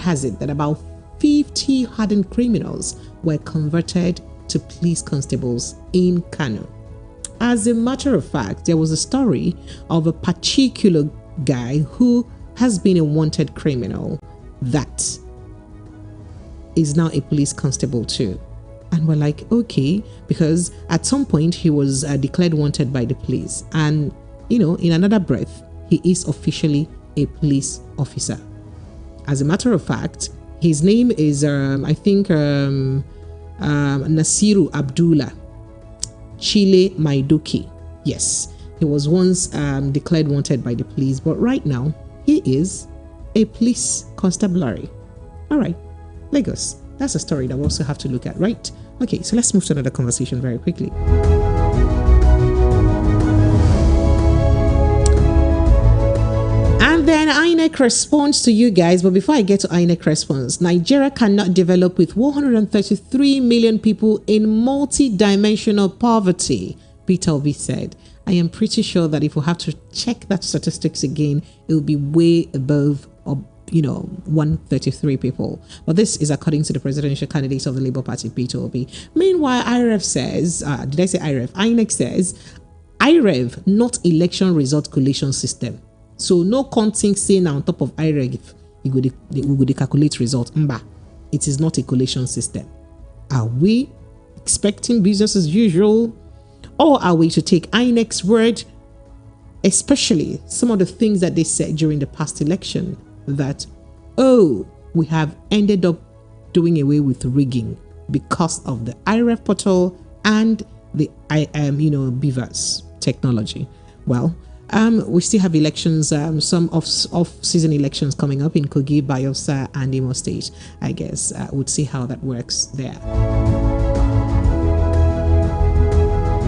has it that about 50 hardened criminals were converted to police constables in Kano. As a matter of fact, there was a story of a particular guy who has been a wanted criminal that is now a police constable too. And we're like, okay, because at some point he was declared wanted by the police. And, you know, in another breath, he is officially a police officer. As a matter of fact, his name is, Nasiru Abdullah Chile Maidoki. Yes, he was once declared wanted by the police, but right now he is a police constabulary. All right, Lagos. That's a story that we also have to look at, right? Okay, so let's move to another conversation very quickly. And then INEC responds to you guys. But before I get to INEC response, Nigeria cannot develop with 133 million people in multi-dimensional poverty, Peter Obi said. I am pretty sure that if we have to check that statistics again, it will be way above 133 people. But this is according to the presidential candidate of the Labour Party, Peter Obi. Meanwhile, IREF says, INEC says, IREF, not election result collation system. So no counting saying on top of IREF, we go calculate result. It is not a collation system. Are we expecting business as usual? Or are we to take INEC's word, especially some of the things that they said during the past election, that, we have ended up doing away with rigging because of the IREF portal and the Beavers technology? Well, we still have elections, some off-season elections coming up in Kogi, Bayelsa, and Imo State. I guess we'll see how that works there.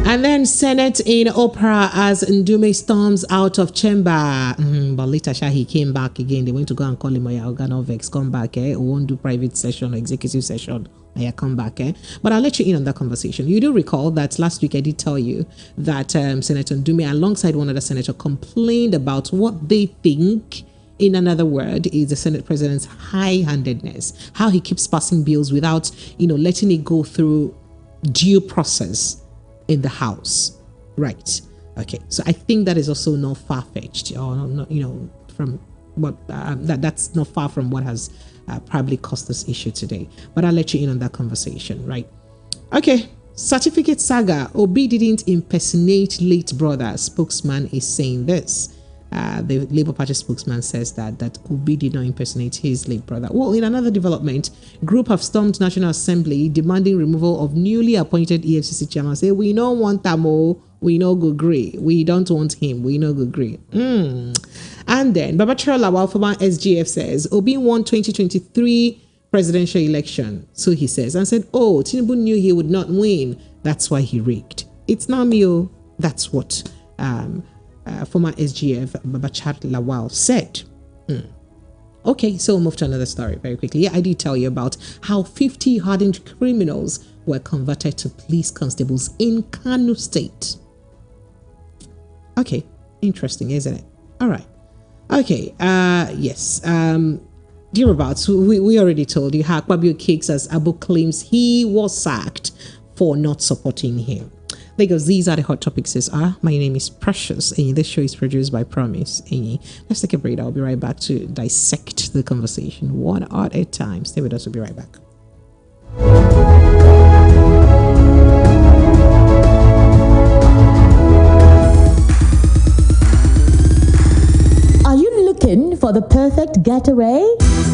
And then Senate in opera as Ndume storms out of chamber. But later he came back again. They went to go and call him Organovex, come back, We won't do private session or executive session. Come back, But I'll let you in on that conversation. You do recall that last week I did tell you that Senator Ndume, alongside one other senator, complained about what they think, in another word, is the Senate president's high-handedness, how he keeps passing bills without, letting it go through due process in the House, right? Okay, so I think that is also not far-fetched, or not, from what that's not far from what has probably caused this issue today. But I'll let you in on that conversation, right? Okay, certificate saga. Obi didn't impersonate late brother. Spokesman is saying this. The Labour Party spokesman says that Obi did not impersonate his late brother. Well, in another development, group have stormed National Assembly demanding removal of newly appointed EFCC chairman. Say, we don't want Tamo, we no go agree. We don't want him, we no go agree. And then Babachir Lawal, former SGF, says Obi won 2023 presidential election. So he says, and said, Tinubu knew he would not win. That's why he rigged. It's not me. That's what former SGF Babachir Lawal said. Okay, so we'll move to another story very quickly. Yeah, I did tell you about how 50 hardened criminals were converted to police constables in Kano State. Okay, interesting, isn't it? All right. Okay, yes. Thereabouts, we already told you how Akpabio kicks as Abu claims he was sacked for not supporting him. Lagos, these are the hot topics. My name is Precious, and this show is produced by Promise. Let's take a break. I'll be right back to dissect the conversation one at a time. Stay with us. We'll be right back. Are you looking for the perfect getaway?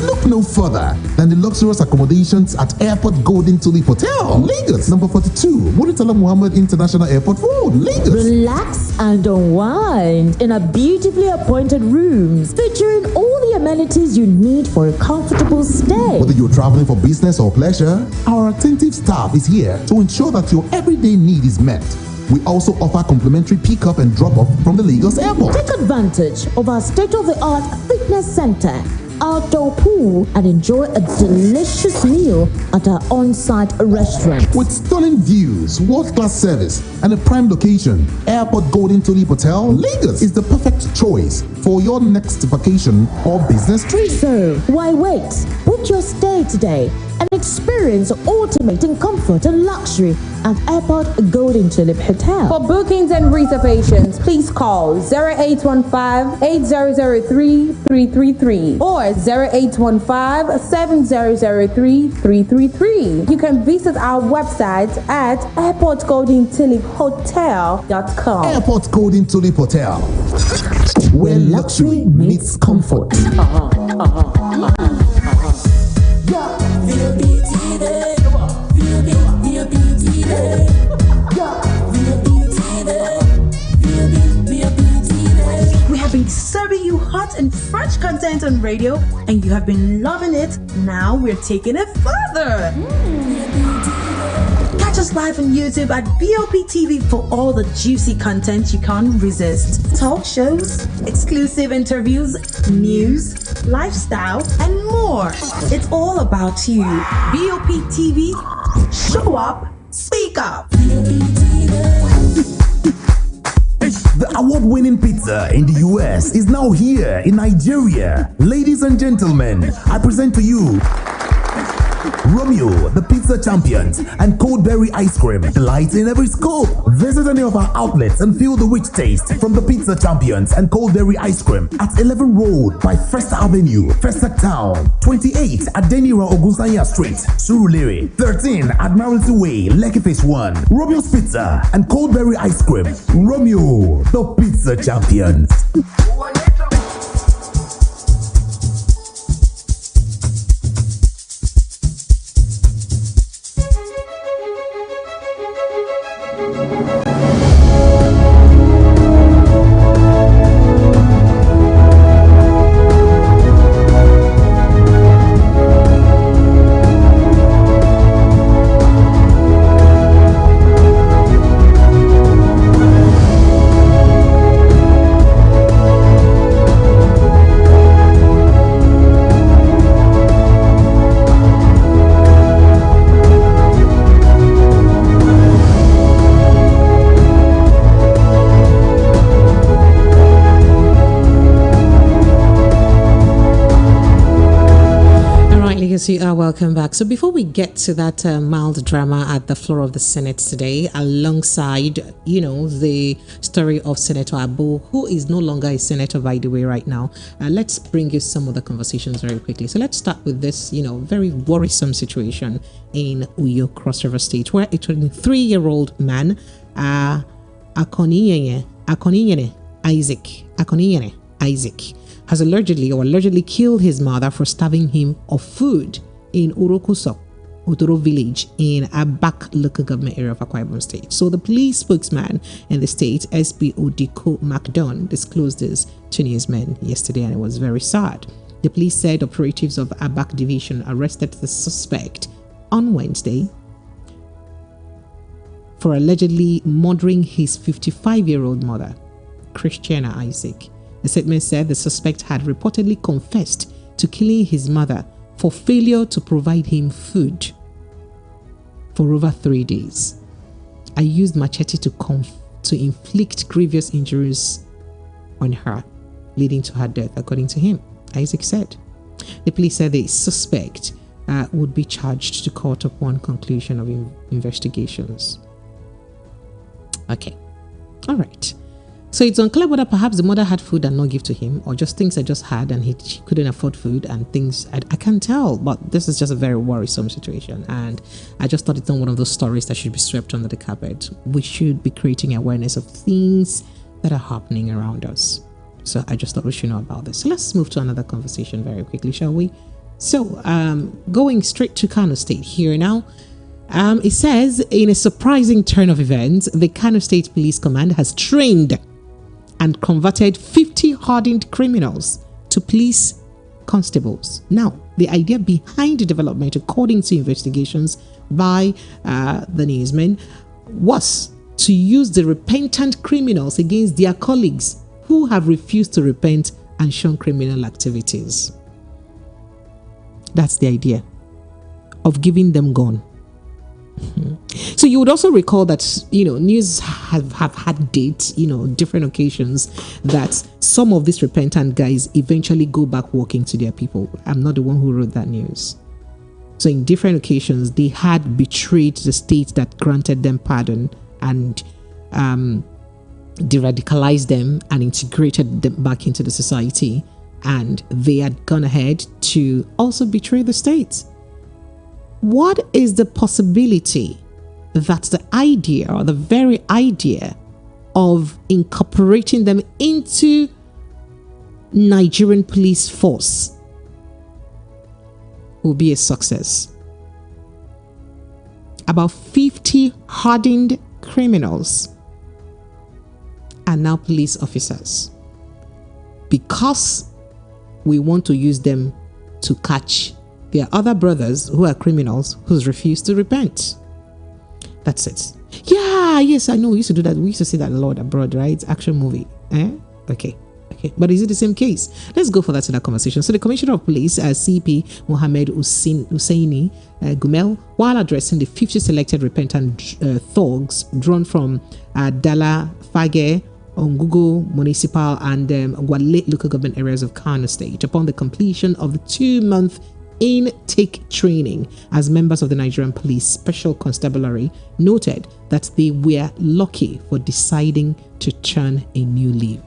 Look no further than the luxurious accommodations at Airport Golden Tulip Hotel, Lagos, number 42, Muritala Muhammad International Airport Road, Lagos. Relax and unwind in a beautifully appointed rooms featuring all the amenities you need for a comfortable stay. Whether you're traveling for business or pleasure, our attentive staff is here to ensure that your everyday need is met. We also offer complimentary pick-up and drop-off from the Lagos airport. Take advantage of our state-of-the-art fitness center, outdoor pool and enjoy a delicious meal at our on-site restaurant. With stunning views, world-class service, and a prime location, Airport Golden Tulip Hotel, Lagos is the perfect choice for your next vacation or business trip. So, why wait? Book your stay today and experience ultimate in comfort and luxury at Airport Golden Tulip Hotel. For bookings and reservations, please call 0815-8003-333 or 0815-7003-333. You can visit our website at airportgoldentuliphotel.com. Airport Golden Tulip Hotel, where luxury meets comfort. We have been serving you hot and fresh content on radio, and you have been loving it. Now we're taking it further. Catch us live on YouTube at BOP TV for all the juicy content you can't resist. Talk shows, exclusive interviews, news, lifestyle, and more. It's all about you. BOP TV, show up, speak up. The award-winning pizza in the US is now here in Nigeria. Ladies and gentlemen, I present to you Romeo, the pizza champions, and cold berry ice cream. Delight in every scoop. Visit any of our outlets and feel the rich taste from the pizza champions and cold berry ice cream at 11 Road by First Avenue, Festac Town, 28 at Denira Ogunsanya Street, Surulere, 13 Admiralty Way, Lekki Phase 1. Romeo's Pizza and cold berry ice cream. Romeo, the pizza champions. You are welcome back. So before we get to that mild drama at the floor of the Senate today, alongside, the story of Senator Abu, who is no longer a senator, by the way, right now, let's bring you some of the conversations very quickly. So let's start with this, very worrisome situation in Uyo, Cross River State, where a 23-year-old man, Akoninyene Isaac, has allegedly killed his mother for starving him of food in Urokuso, Utoro village in Abak local government area of Akwa Ibom State. So the police spokesman in the state, SP Odiko McDon, disclosed this to newsmen yesterday, and it was very sad. The police said operatives of Abak division arrested the suspect on Wednesday for allegedly murdering his 55-year-old mother, Christiana Isaac. The statement said the suspect had reportedly confessed to killing his mother for failure to provide him food for over 3 days. I used machete to inflict grievous injuries on her, leading to her death, according to him, Isaac said. The police said the suspect would be charged to court upon conclusion of investigations. Okay. All right. So it's unclear whether perhaps the mother had food and not give to him, or just things I just had and she couldn't afford food and things. I can't tell, but this is just a very worrisome situation. And I just thought it's not one of those stories that should be swept under the carpet. We should be creating awareness of things that are happening around us. So I just thought we should know about this. So let's move to another conversation very quickly, shall we? So going straight to Kano State here now. It says, in a surprising turn of events, the Kano State Police Command has trained and converted 50 hardened criminals to police constables. Now, the idea behind the development, according to investigations by the newsmen, was to use the repentant criminals against their colleagues who have refused to repent and shun criminal activities. That's the idea of giving them gun. So you would also recall that, news have had dates, different occasions that some of these repentant guys eventually go back working to their people. I'm not the one who wrote that news. So in different occasions, they had betrayed the state that granted them pardon and de-radicalized them and integrated them back into the society. And they had gone ahead to also betray the state. What is the possibility that the idea, or the very idea of incorporating them into Nigerian police force, will be a success? About 50 hardened criminals are now police officers because we want to use them to catch their other brothers who are criminals who's refused to repent. That's it. Yeah, yes, I know. We used to do that. We used to see that a lot abroad, right? Action movie. Okay. But is it the same case? Let's go for that in that conversation. So the Commissioner of Police, CP Mohammed Hussaini Gumel, while addressing the 50 selected repentant thugs drawn from Dala, Fage, Ongugo Municipal and Gwale local government areas of Kano State, upon the completion of the 2-month intake training as members of the Nigerian Police Special Constabulary, noted that they were lucky for deciding to turn a new leaf.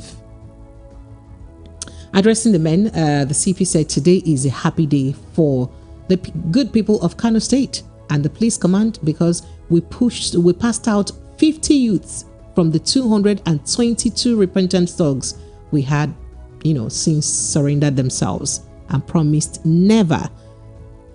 Addressing the men, the CP said today is a happy day for the good people of Kano State and the police command, because we passed out 50 youths from the 222 repentant thugs we had, since surrendered themselves and promised never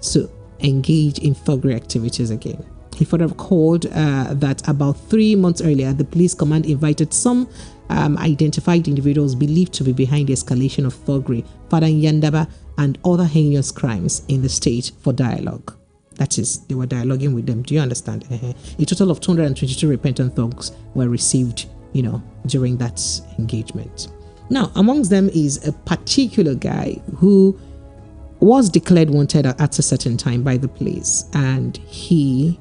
to engage in thuggery activities again. He further recalled that about 3 months earlier, the police command invited some identified individuals believed to be behind the escalation of thuggery, Father Yandaba, and other heinous crimes in the state for dialogue. That is, they were dialoguing with them. Do you understand? A total of 222 repentant thugs were received, during that engagement. Now, amongst them is a particular guy who was declared wanted at a certain time by the police, and he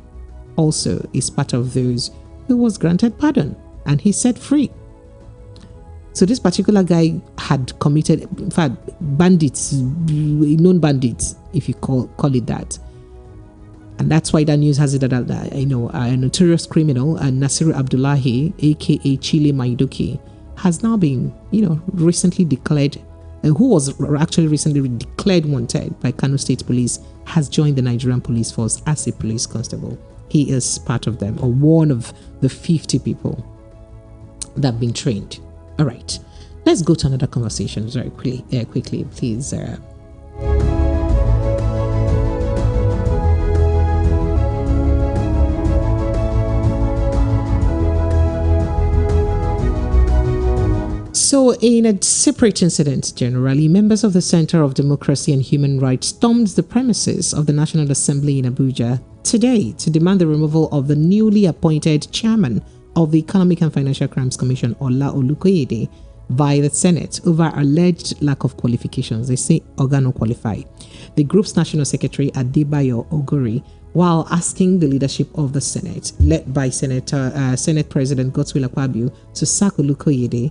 also is part of those who was granted pardon and he's set free. So this particular guy had committed, in fact, bandits, known bandits, if you call it that. And that's why that news has it that a notorious criminal, Nasiru Abdullahi, aka Chile Maidoki, has now been, recently declared, who was actually recently declared wanted by Kano State Police, has joined the Nigerian police force as a police constable. He is part of them, or one of the 50 people that have been trained. All right, let's go to another conversation very quickly, please. So in a separate incident, generally, members of the Center of Democracy and Human Rights stormed the premises of the National Assembly in Abuja today to demand the removal of the newly appointed chairman of the Economic and Financial Crimes Commission, Ola Olukoyede, by the Senate over alleged lack of qualifications. They say Organo qualify. The group's National Secretary, Adebayo Ogori, while asking the leadership of the Senate, led by Senate President Godswill Akpabio, to sack Olukoyede,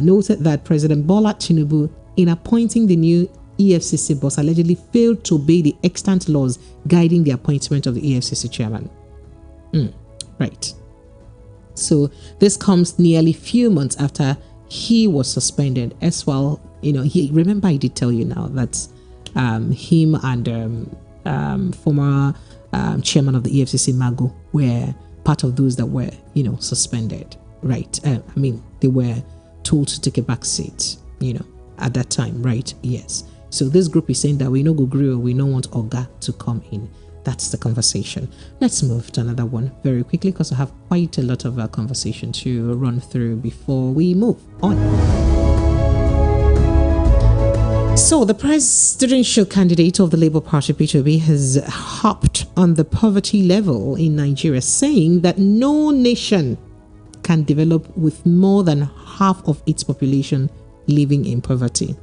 noted that President Bola Tinubu, in appointing the new EFCC boss, allegedly failed to obey the extant laws guiding the appointment of the EFCC chairman. Right. So this comes nearly few months after he was suspended as well. Remember I did tell you now that him and former chairman of the EFCC, Mago, were part of those that were, suspended. Right. They were told to take a back seat, at that time, right? Yes. So this group is saying that we no go grill, we don't want Oga to come in. That's the conversation. Let's move to another one very quickly, because I have quite a lot of conversation to run through before we move on. So the presidential candidate of the Labour Party, P2B, has hopped on the poverty level in Nigeria, saying that no nation can develop with more than half of its population living in poverty.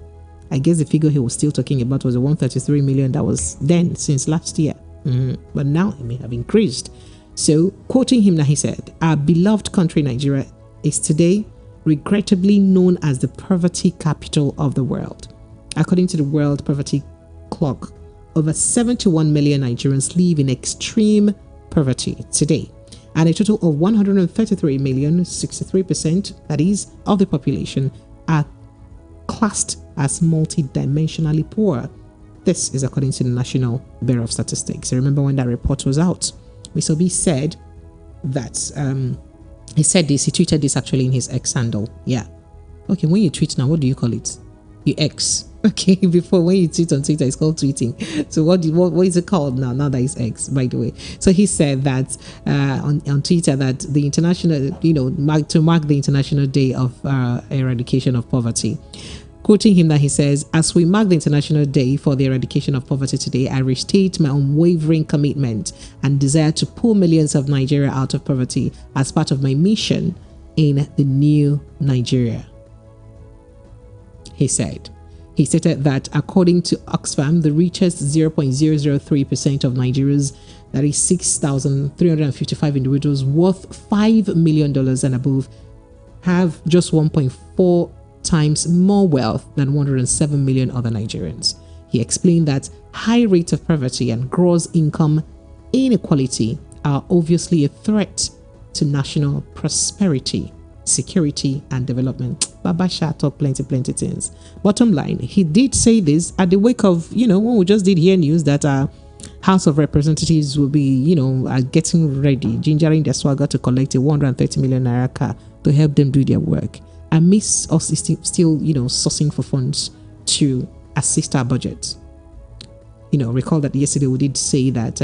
I guess the figure he was still talking about was the 133 million that was then since last year. But now it may have increased. So, quoting him now, he said, "Our beloved country, Nigeria, is today regrettably known as the poverty capital of the world. According to the World Poverty Clock, over 71 million Nigerians live in extreme poverty today, and a total of 133 million, 63%, that is, of the population, are classed as multidimensionally poor." This is according to the National Bureau of Statistics. I remember when that report was out, Mr. Obi said that, he tweeted this actually in his X handle. Yeah. Okay, when you tweet now, what do you call it? You X. Okay, before when you tweet on Twitter, it's called tweeting. So what is it called now? Now that it's X, by the way. So he said that on Twitter that the international, to mark the International Day of Eradication of Poverty. Quoting him, that he says, "As we mark the International Day for the Eradication of Poverty today, I restate my unwavering commitment and desire to pull millions of Nigeria out of poverty as part of my mission in the new Nigeria." He said. He stated that according to Oxfam, the richest 0.003% of Nigerians, that is 6,355 individuals worth $5 million and above, have just 1.4 times more wealth than 107 million other Nigerians. He explained that high rates of poverty and gross income inequality are obviously a threat to national prosperity, security, and development. Babasha talked plenty things. Bottom line, he did say this at the wake of, when we just did hear news that House of Representatives will be, are getting ready, gingering their swagger to collect a 130 million naira car to help them do their work. Amidst us still, sourcing for funds to assist our budget. Recall that yesterday we did say that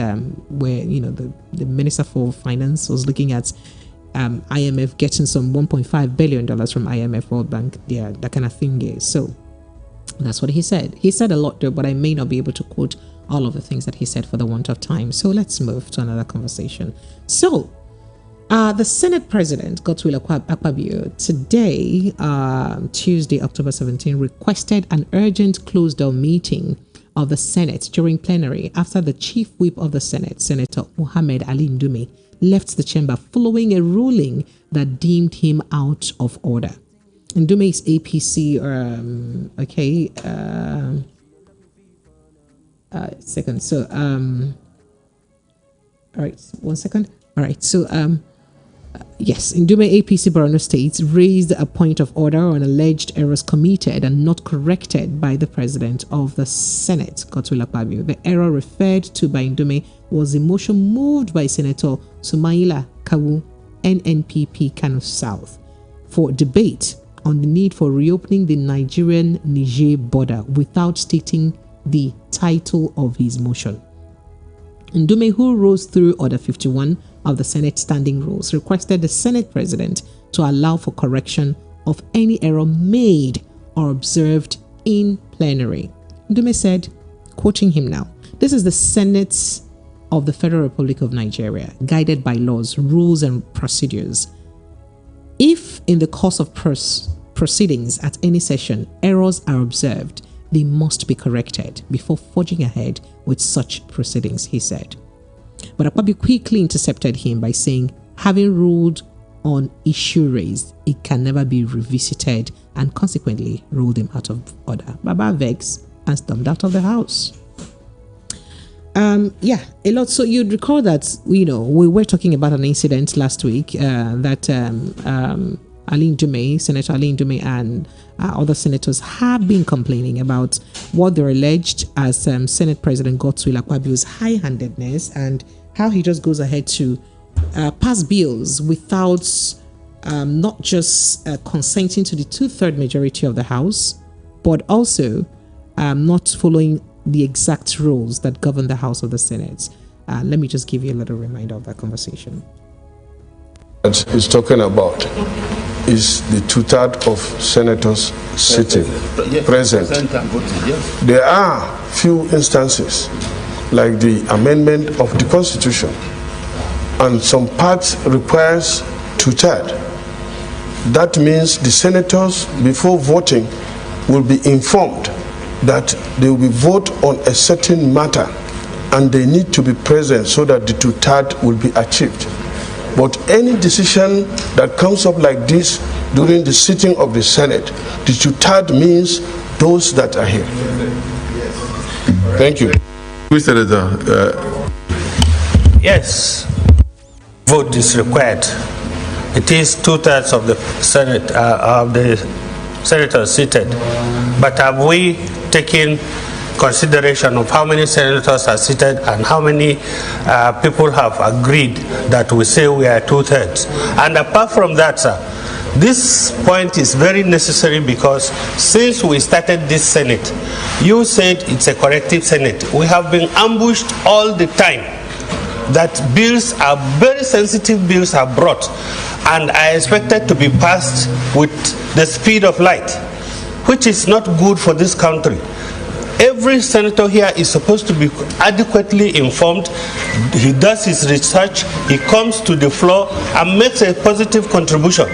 where, the Minister for Finance was looking at IMF getting some $1.5 billion from IMF, World Bank, that kind of thing. So that's what he said. He said a lot though, but I may not be able to quote all of the things that he said for the want of time. So let's move to another conversation. So the Senate President, Godswill Akpabio, today, Tuesday, October 17, requested an urgent closed-door meeting of the Senate during plenary after the Chief Whip of the Senate, Senator Mohammed Ali Ndume, left the chamber following a ruling that deemed him out of order. Ndume's APC, second. So, all right, 1 second. All right, so, yes, Ndume APC Borno State raised a point of order on alleged errors committed and not corrected by the President of the Senate, Godswill Akpabio. The error referred to by Ndume was a motion moved by Senator Sumaila Kawu, NNPP Kano South, for debate on the need for reopening the Nigerian-Niger border without stating the title of his motion. Ndume, who rose through Order 51 of the Senate Standing Rules, requested the Senate President to allow for correction of any error made or observed in plenary. Ndume said, quoting him now, "This is the Senate of the Federal Republic of Nigeria, guided by laws, rules, and procedures. If in the course of proceedings at any session, errors are observed, they must be corrected before forging ahead with such proceedings," he said. But Akpabio quickly intercepted him by saying, having ruled on issue raised, it can never be revisited, and consequently ruled him out of order. Baba vexed and stormed out of the house. A lot. So you'd recall that, we were talking about an incident last week that Ali Ndume, Senator Ali Ndume, and other senators have been complaining about what they're alleged as Senate President Godswill Akpabio's high-handedness and how he just goes ahead to pass bills without not just consenting to the 2/3 majority of the House, but also not following the exact rules that govern the House of the Senate. Let me just give you a little reminder of that conversation. What he's talking about is the 2/3 of senators sitting, present. There are few instances, like the amendment of the Constitution, and some parts requires 2/3. That means the senators, before voting, will be informed that they will vote on a certain matter and they need to be present so that the two-thirds will be achieved. But any decision that comes up like this during the sitting of the Senate, the two-thirds means those that are here. Thank you. Yes, vote is required. It is 2/3 of the Senate, of the senators seated. But have we taken consideration of how many senators are seated and how many people have agreed that we say we are 2/3? And apart from that, sir, this point is very necessary because since we started this Senate, you said it's a corrective Senate. We have been ambushed all the time that bills are very sensitive bills are brought and are expected to be passed with the speed of light, which is not good for this country. Every senator here is supposed to be adequately informed. He does his research, he comes to the floor and makes a positive contribution.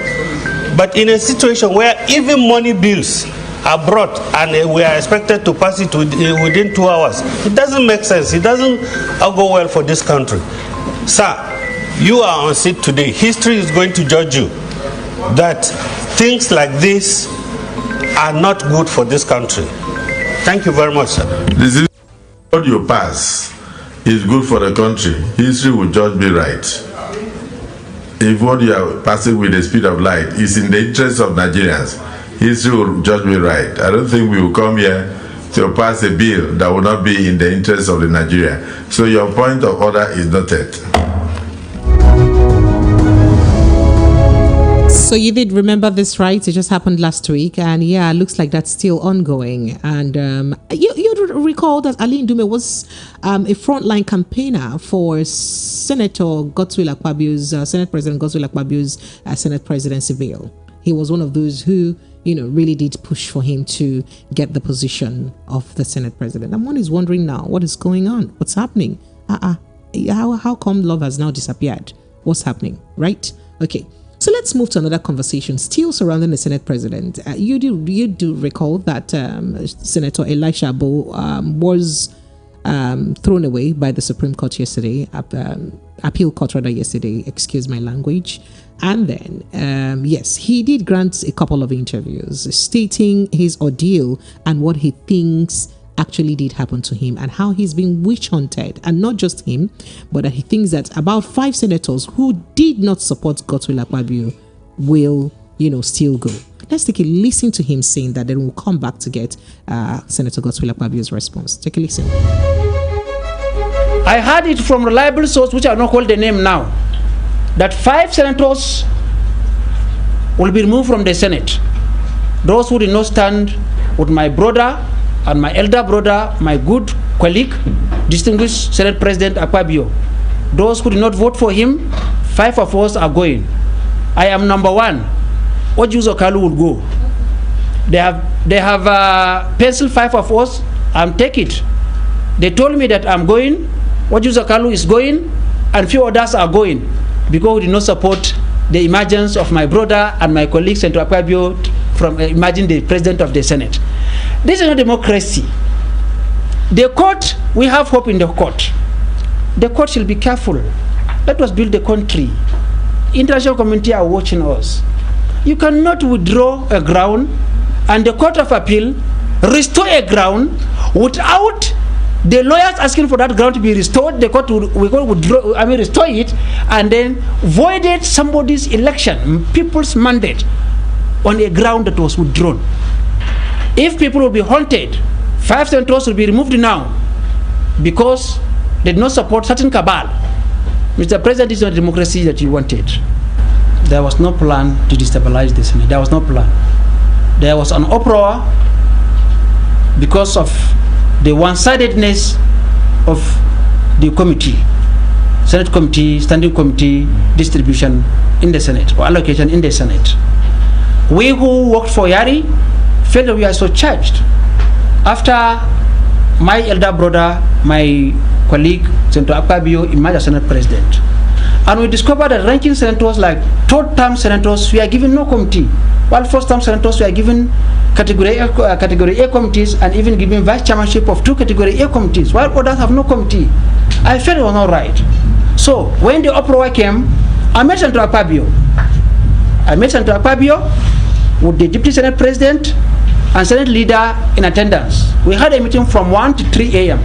But in a situation where even money bills are brought and we are expected to pass it within 2 hours, it doesn't make sense. It doesn't go well for this country. Sir, you are on seat today. History is going to judge you that things like this are not good for this country. Thank you very much, sir. This is what you pass is good for the country. History will judge me right. If what you are passing with the speed of light is in the interest of Nigerians, history will judge me right. I don't think we will come here to pass a bill that will not be in the interest of the Nigeria. So your point of order is noted. So you did remember this, right? It just happened last week, and yeah, it looks like that's still ongoing. And you recall that Ali Ndume was a frontline campaigner for Senator Godswill Akpabio's, Senate President Godswill Akpabio's Senate presidency bill. He was one of those who, you know, really did push for him to get the position of the Senate president. And one is wondering now, what is going on? What's happening? How come love has now disappeared? What's happening, right? Okay. So let's move to another conversation still surrounding the Senate president. You do recall that Senator Elisha Abo was thrown away by the Supreme Court yesterday, appeal court rather yesterday, excuse my language. And then, yes, he did grant a couple of interviews stating his ordeal and what he thinks actually did happen to him and how he's been witch hunted, and not just him, but that he thinks that about 5 senators who did not support Godswill Akpabio will, you know, still go. Let's take a listen to him saying that. Then we'll come back to get Senator Godswill Akpabio's response. Take a listen. I heard it from reliable source, which I will not call the name now, that 5 senators will be removed from the Senate. Those who did not stand with my brother and my elder brother, my good colleague, distinguished Senate President Akpabio. Those who did not vote for him, 5 of us are going. I am number 1. Ojuzo Kalu would go. They have penciled 5 of us. Take it. They told me that I'm going. Ojuzo Kalu is going, and few others are going because we did not support the emergence of my brother and my colleague Senator Akpabio from emerging the president of the Senate. This is not democracy. The court, we have hope in the court. The court shall be careful. Let us build the country. International community are watching us. You cannot withdraw a ground and the Court of Appeal restore a ground without the lawyers asking for that ground to be restored. The court will restore it and then voided somebody's election, people's mandate on a ground that was withdrawn. If people will be haunted, 5 senators will be removed now because they did not support certain cabal. Mr. President, this is not democracy that you wanted. There was no plan to destabilize the Senate. There was no plan. There was an uproar because of the one-sidedness of the committee, Senate committee, standing committee distribution in the Senate or allocation in the Senate. We who worked for Yari felt that we are so charged. After my elder brother, my colleague, Senator Akpabio, emerged as Senate President. And we discovered that ranking senators, like third-term senators, we are given no committee, while first-term senators we are given category A committees, and even given vice chairmanship of 2 category A committees, while others have no committee. I felt it was not right. So when the uproar came, I met Senator Akpabio. With the Deputy Senate President and Senate Leader in attendance. We had a meeting from 1 to 3 a.m.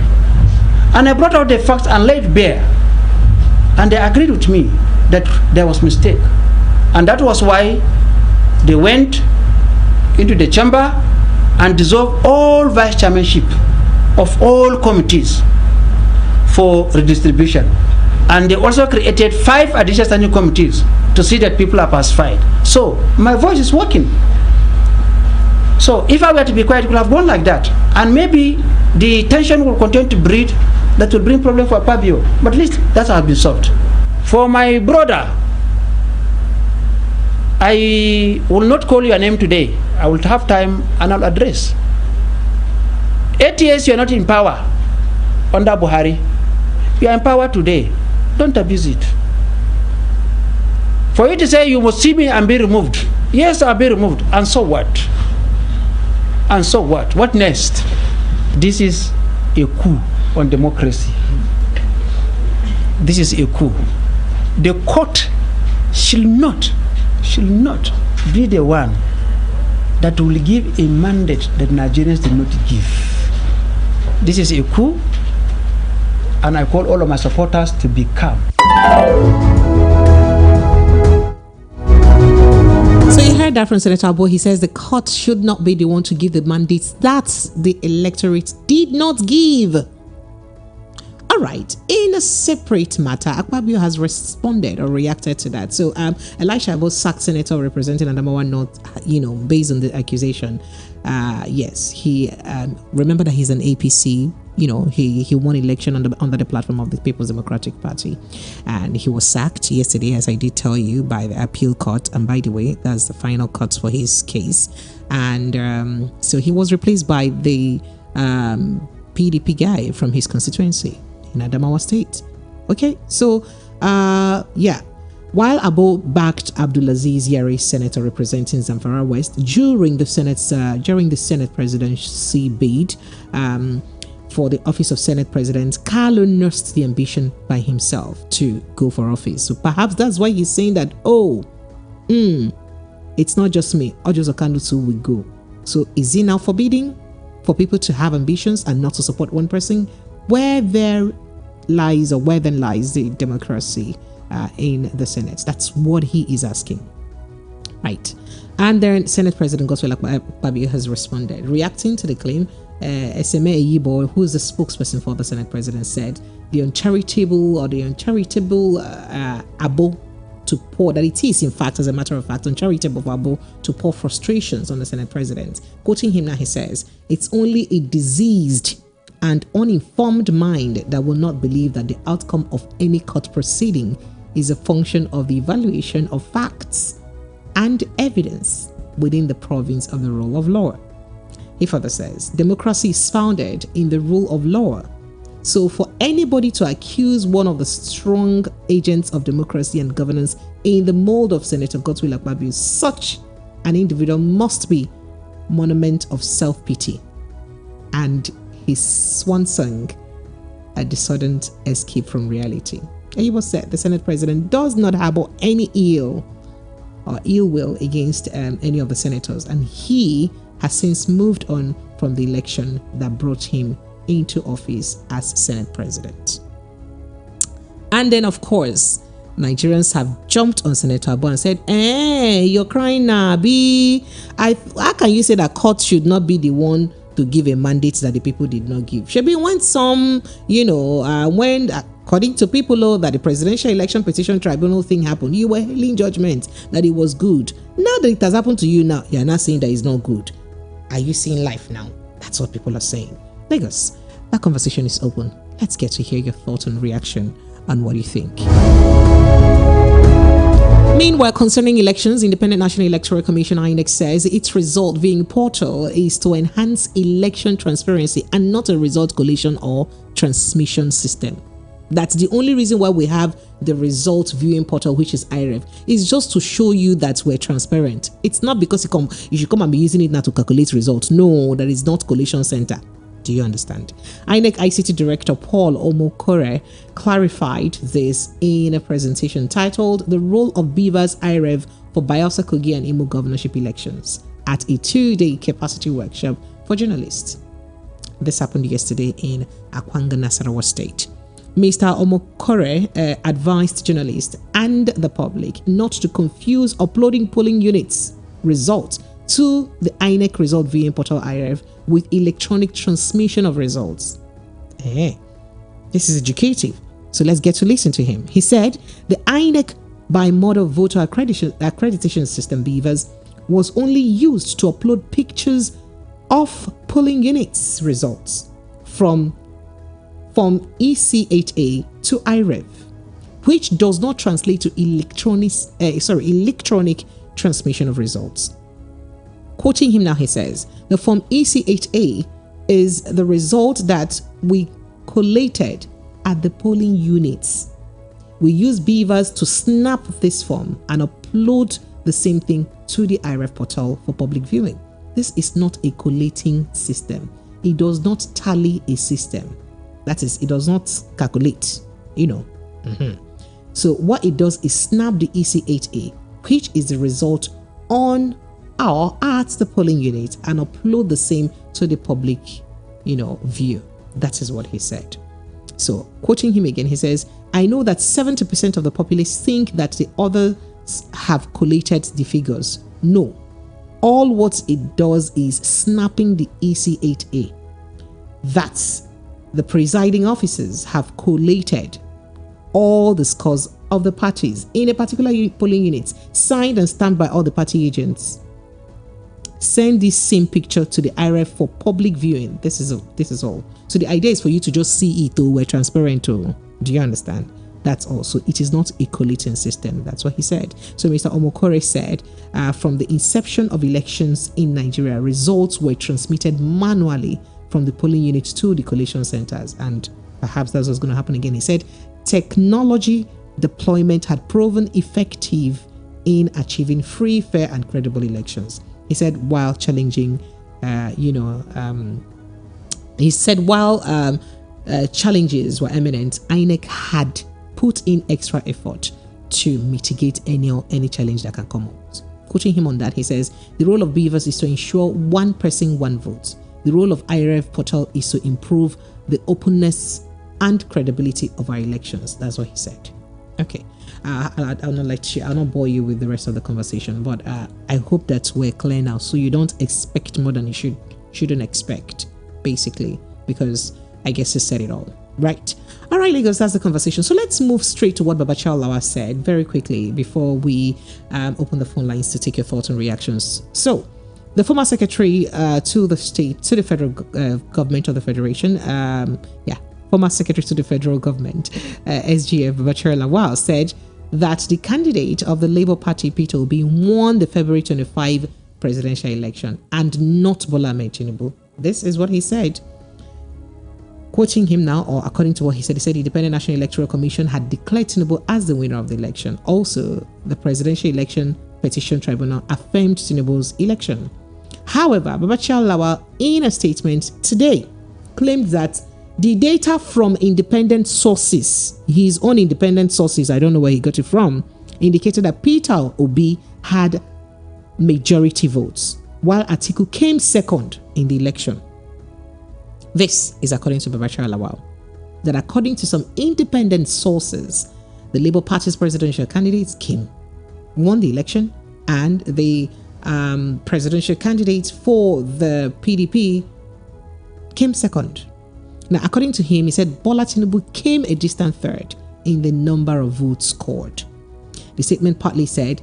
And I brought out the facts and laid bare. And they agreed with me that there was mistake. And that was why they went into the chamber and dissolved all vice chairmanship of all committees for redistribution. And they also created 5 additional standing committees to see that people are pacified. So my voice is working. So if I were to be quiet, it would have gone like that. And maybe the tension will continue to breed that will bring problem for Akpabio. But at least that has been solved. For my brother, I will not call your name today. I will have time and I'll address. 8 years you are not in power under Buhari. You are in power today. Don't abuse it. For you to say you must see me and be removed. Yes, I'll be removed. And so what? And so what? What next? This is a coup on democracy. This is a coup. The court shall not be the one that will give a mandate that Nigerians did not give. This is a coup, and I call all of my supporters to be calm. So you heard that from Senator Abo. He says the court should not be the one to give the mandates that the electorate did not give. All right, in a separate matter, Akpabio has responded or reacted to that. So Elisha Abo sacked Senator representing Adamawa North, based on the accusation. Yes, he remember that he's an APC. He won election under the platform of the People's Democratic Party, and he was sacked yesterday, as I did tell you, by the appeal court. And by the way, that's the final cut for his case. And so he was replaced by the PDP guy from his constituency in Adamawa State. Okay, so while Abo backed Abdulaziz Yari, senator representing Zamfara West, during the Senate presidency bid for the office of Senate President, Carlo nursed the ambition by himself to go for office. So perhaps that's why he's saying that, it's not just me, Ojozo Kandutu will go. So is he now forbidding for people to have ambitions and not to support one person? Where then lies the democracy in the Senate? That's what he is asking. Right. And then Senate President Godswill Akpabio has responded. Reacting to the claim, SMA Eyibo, who is the spokesperson for the Senate President, said the uncharitable Abo to pour, that it is in fact, as a matter of fact, uncharitable for Abo to pour frustrations on the Senate President. Quoting him now, he says, it's only a diseased and uninformed mind that will not believe that the outcome of any court proceeding is a function of the evaluation of facts and evidence within the province of the rule of law. He further says, democracy is founded in the rule of law. So for anybody to accuse one of the strong agents of democracy and governance in the mold of Senator Godswill Akpabio, such an individual must be monument of self-pity. And his swan song at the sudden escape from reality. He was said the Senate President does not harbor any ill will against any of the senators, and he has since moved on from the election that brought him into office as Senate President. And then, of course, Nigerians have jumped on Senator Abo and said, you're crying now, how can you say that court should not be the one to give a mandate that the people did not give? Shebi, when according to people that the Presidential Election Petition Tribunal thing happened, you were hailing judgment that it was good. Now that it has happened to you now, you're not saying that it's not good. Are you seeing life now? That's what people are saying. Lagos, that conversation is open. Let's get to hear your thoughts and reaction on what you think. Meanwhile, concerning elections, Independent National Electoral Commission INEC says its result viewing portal is to enhance election transparency and not a result collation or transmission system. That's the only reason why we have the result viewing portal, which is IREV, is just to show you that we're transparent. It's not because you should come and be using it now to calculate results. No, that is not collation center. Do you understand? INEC ICT Director Paul Omokore clarified this in a presentation titled "The Role of Beavers IREV for Bayelsa Kogi and Imo Governorship Elections" at a 2-day capacity workshop for journalists. This happened yesterday in Akwanga, Nasarawa State. Mr. Omokore advised journalists and the public not to confuse uploading polling units results to the INEC result viewing portal IREV with electronic transmission of results. This is educative. So let's get to listen to him. He said the INEC bimodal voter accreditation system, Beavers, was only used to upload pictures of polling units results from EC8A to IREV, which does not translate to electronic transmission of results. Quoting him now, he says, the form EC8A is the result that we collated at the polling units. We use Beavers to snap this form and upload the same thing to the IREV portal for public viewing. This is not a collating system. It does not tally a system. That is, it does not calculate, So what it does is snap the EC8A, which is the result on or at the polling unit, and upload the same to the public, view. That is what he said. So quoting him again, he says, I know that 70% of the populace think that the others have collated the figures. No. All what it does is snapping the EC8A. That's the presiding officers have collated all the scores of the parties in a particular polling unit, signed and stamped by all the party agents. Send this same picture to the IREV for public viewing. This is all. So the idea is for you to just see it. We're transparent. Do you understand? That's all. So it is not a collating system. That's what he said. So Mr. Omokore said, from the inception of elections in Nigeria, results were transmitted manually from the polling units to the collation centers. And perhaps that's what's going to happen again. He said, technology deployment had proven effective in achieving free, fair, and credible elections. He said, while challenging, challenges were imminent, INEC had put in extra effort to mitigate any challenge that can come out. Quoting him on that, he says, the role of Beavers is to ensure one person, one vote. The role of IREV portal is to improve the openness and credibility of our elections. That's what he said. Okay. I'll not bore you with the rest of the conversation, but I hope that we're clear now, so you don't expect more than you shouldn't expect, basically, because I guess he said it all. Right. All right, Lagos, that's the conversation. So let's move straight to what Babachal Lawal said very quickly before we open the phone lines to take your thoughts and reactions. So the former secretary to the federal government of the federation, former secretary to the federal government, SGF Babachal Lawal, said that the candidate of the Labour Party, Peter Obi, won the February 25 presidential election and not Bola Tinubu. This is what he said. Quoting him now, or according to what he said, the Independent National Electoral Commission had declared Tinubu as the winner of the election. Also, the Presidential Election Petition Tribunal affirmed Tinubu's election. However, Babachal Lawal, in a statement today, claimed that the data from independent sources, his own independent sources, I don't know where he got it from, indicated that Peter Obi had majority votes, while Atiku came second in the election. This is according to Babachal Lawal, that according to some independent sources, the Labour Party's presidential candidates won the election, and the presidential candidate for the PDP came second. Now, according to him, he said Bola Tinubu came a distant third in the number of votes scored. The statement partly said,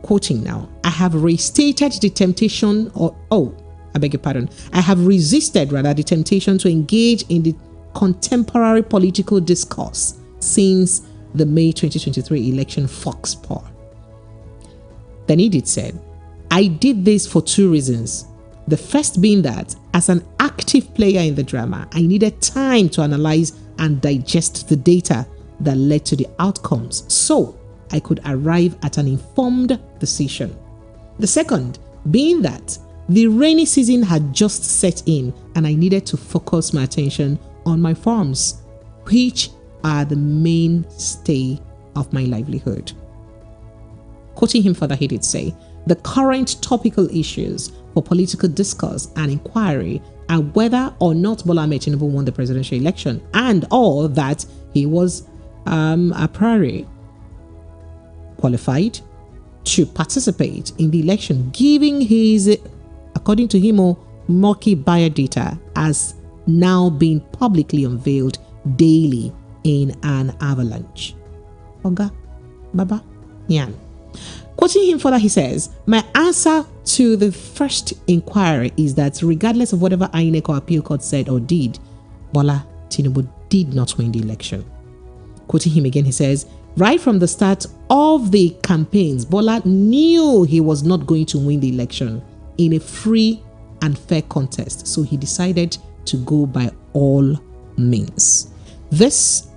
quoting now, I have restated the temptation, I have resisted the temptation to engage in the contemporary political discourse since the May 2023 election Fox poll. Then he said, I did this for two reasons. The first being that, as an active player in the drama, I needed time to analyze and digest the data that led to the outcomes so I could arrive at an informed decision. The second being that the rainy season had just set in and I needed to focus my attention on my farms, which are the mainstay of my livelihood. Quoting him further, he did say, the current topical issues for political discourse and inquiry are whether or not Bola Tinubu won the presidential election and or that he was a priori qualified to participate in the election, giving his, according to him, murky biodata as now being publicly unveiled daily in an avalanche. Oga, Baba, Yan. Quoting him further, he says, my answer to the first inquiry is that regardless of whatever INEC or appeal court said or did, Bola Tinubu did not win the election. Quoting him again, he says, right from the start of the campaigns, Bola knew he was not going to win the election in a free and fair contest, so he decided to go by all means. This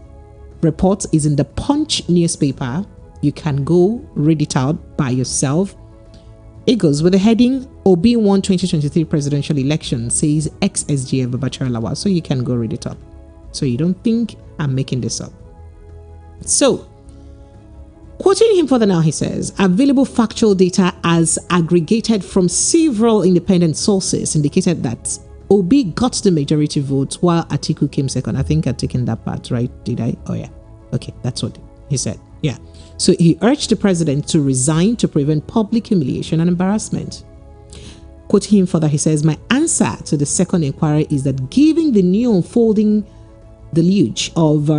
report is in the Punch newspaper. You can go read it out by yourself. It goes with the heading, Obi won 2023 presidential election, says ex-SGF Babachara Lawal. So you can go read it up. So you don't think I'm making this up. So, quoting him further now, he says, available factual data as aggregated from several independent sources indicated that Obi got the majority vote while Atiku came second. I think I've taken that part, right? Did I? Oh yeah. Okay, that's what he said. Yeah. So he urged the president to resign to prevent public humiliation and embarrassment. Quoting him further, he says, my answer to the second inquiry is that given the new unfolding deluge of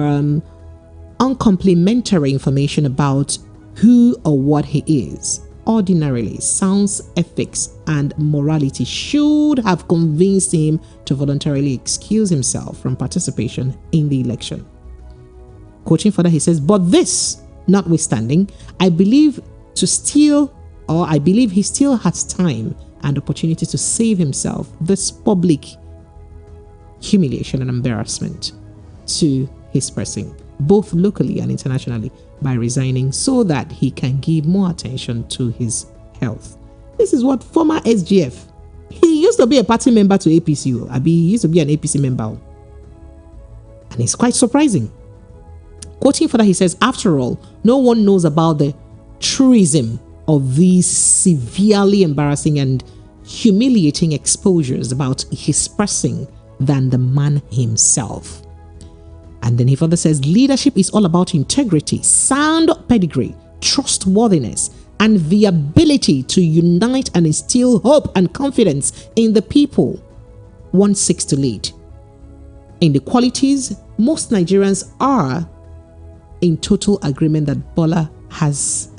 uncomplimentary information about who or what he is, ordinarily sound ethics and morality should have convinced him to voluntarily excuse himself from participation in the election. Quoting further, he says, but this notwithstanding, I believe he still has time and opportunity to save himself this public humiliation and embarrassment to his person, both locally and internationally, by resigning so that he can give more attention to his health. This is what former SGF, he used to be a party member to APC, he used to be an APC member, and it's quite surprising. Quoting further, he says, after all, no one knows about the truism of these severely embarrassing and humiliating exposures about his person than the man himself. And then he further says, leadership is all about integrity, sound pedigree, trustworthiness, and the ability to unite and instill hope and confidence in the people one seeks to lead. In the qualities, most Nigerians are in total agreement that Bola has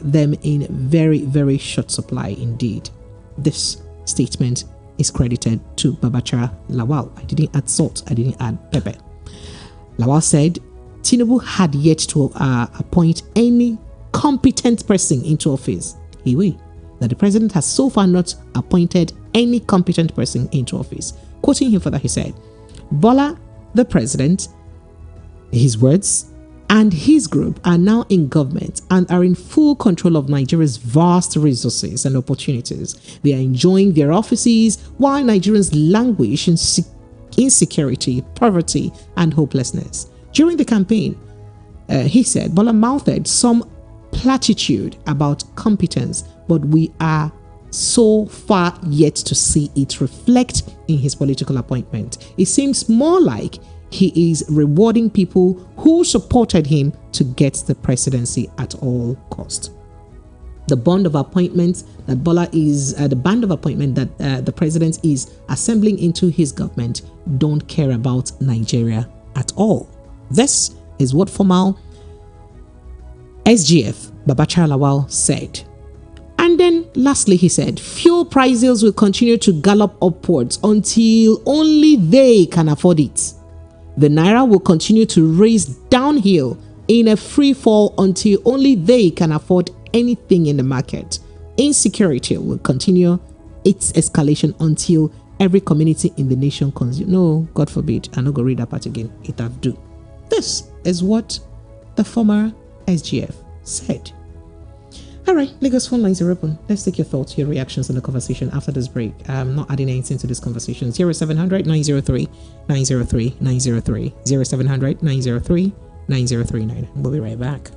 them in very, very short supply indeed. This statement is credited to Babachara Lawal. I didn't add salt, I didn't add pepper. Lawal said Tinubu had yet to appoint any competent person into office. That the president has so far not appointed any competent person into office. Quoting him further, he said, Bola, the president, his words, and his group are now in government and are in full control of Nigeria's vast resources and opportunities. They are enjoying their offices while Nigerians languish in insecurity, poverty, and hopelessness. During the campaign, he said, Bola mouthed some platitude about competence, but we are so far yet to see it reflect in his political appointment. It seems more like he is rewarding people who supported him to get the presidency at all cost. The band of appointments that the president is assembling into his government don't care about Nigeria at all. This is what former SGF Babachara Lawal said. And then lastly, he said, fuel prices will continue to gallop upwards until only they can afford it. The Naira will continue to race downhill in a free fall until only they can afford anything in the market. Insecurity will continue its escalation until every community in the nation consume. No, God forbid, I'm not going to read that part again. It have do. This is what the former SGF said. All right, Lagos phone lines are open. Let's take your thoughts, your reactions on the conversation after this break. I'm not adding anything to this conversation. 0700 903 903 903 0700 903 9039. We'll be right back.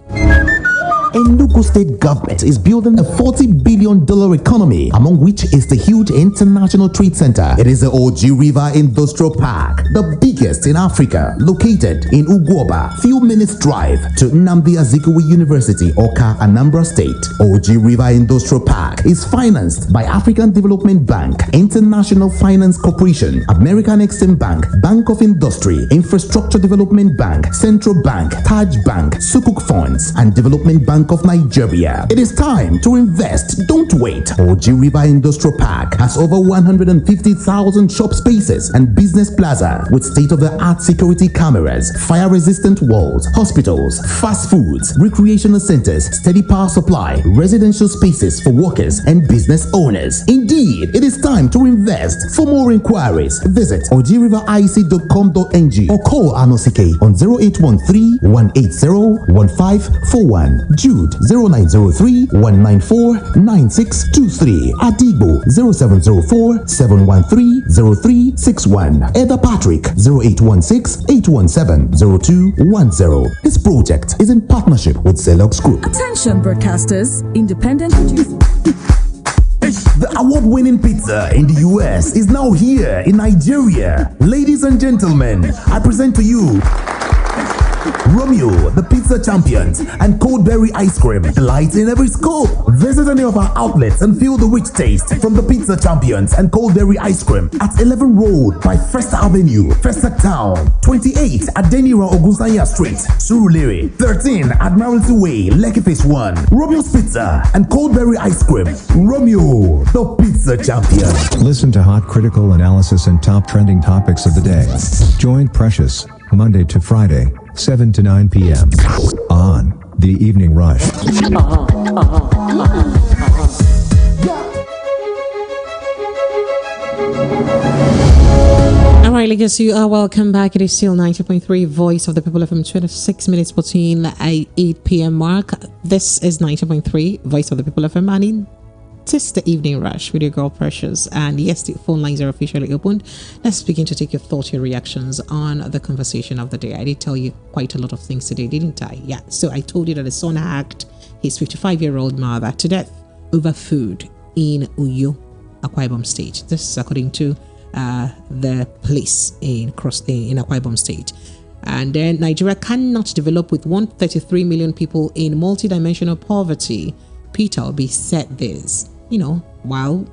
Enugu State government is building a $40 billion economy, among which is the huge International Trade Center. It is the Oji River Industrial Park, the biggest in Africa, located in Ugwoba, few minutes drive to Nnamdi Azikiwe University, Oka, Anambra State. Oji River Industrial Park is financed by African Development Bank, International Finance Corporation, American Exim Bank, Bank of Industry, Infrastructure Development Bank, Central Bank, Taj Bank, Sukuk Funds, and Development Bank of Nigeria. It is time to invest. Don't wait. Oji River Industrial Park has over 150,000 shop spaces and business plaza with state-of-the-art security cameras, fire-resistant walls, hospitals, fast foods, recreational centers, steady power supply, residential spaces for workers and business owners. Indeed, it is time to invest. For more inquiries, visit ojriveric.com.ng or call Anosike on 0813 180 1541. Jude 0903 194 9623. Adigbo 0704 713 0361. Eda Patrick 0816 817 0210. This project is in partnership with Zelox Group. Attention broadcasters, independent producers. The award-winning pizza in the US is now here in Nigeria. Ladies and gentlemen, I present to you Romeo, the pizza champions, and cold berry ice cream. Delight in every scoop. Visit any of our outlets and feel the rich taste from the pizza champions and cold berry ice cream at 11 Road by First Avenue, Festac Town, 28 Adenira Ogunsanya Street, Surulere, 13 Admiralty Way, Lekki Phase 1. Romeo's Pizza and cold berry ice cream. Romeo, the pizza champion. Listen to hot critical analysis and top trending topics of the day. Join Precious Monday to Friday, 7 to 9 p.m. on The Evening Rush. All right, Lagos, you are welcome back. It is still 90.3 Voice of the People FM, 26 minutes between 8 p.m. mark. This is 90.3 Voice of the People FM, and it's the Evening Rush with your girl Precious. And yes, the phone lines are officially opened. Let's begin to take your thoughts, your reactions on the conversation of the day. I did tell you quite a lot of things today, didn't I? Yeah, so I told you that the son hacked his 55-year-old mother to death over food in Uyo, Akwa Ibom State. This is according to the police in Akwa Ibom State. And then Nigeria cannot develop with 133 million people in multidimensional poverty. Peter Obi said this, while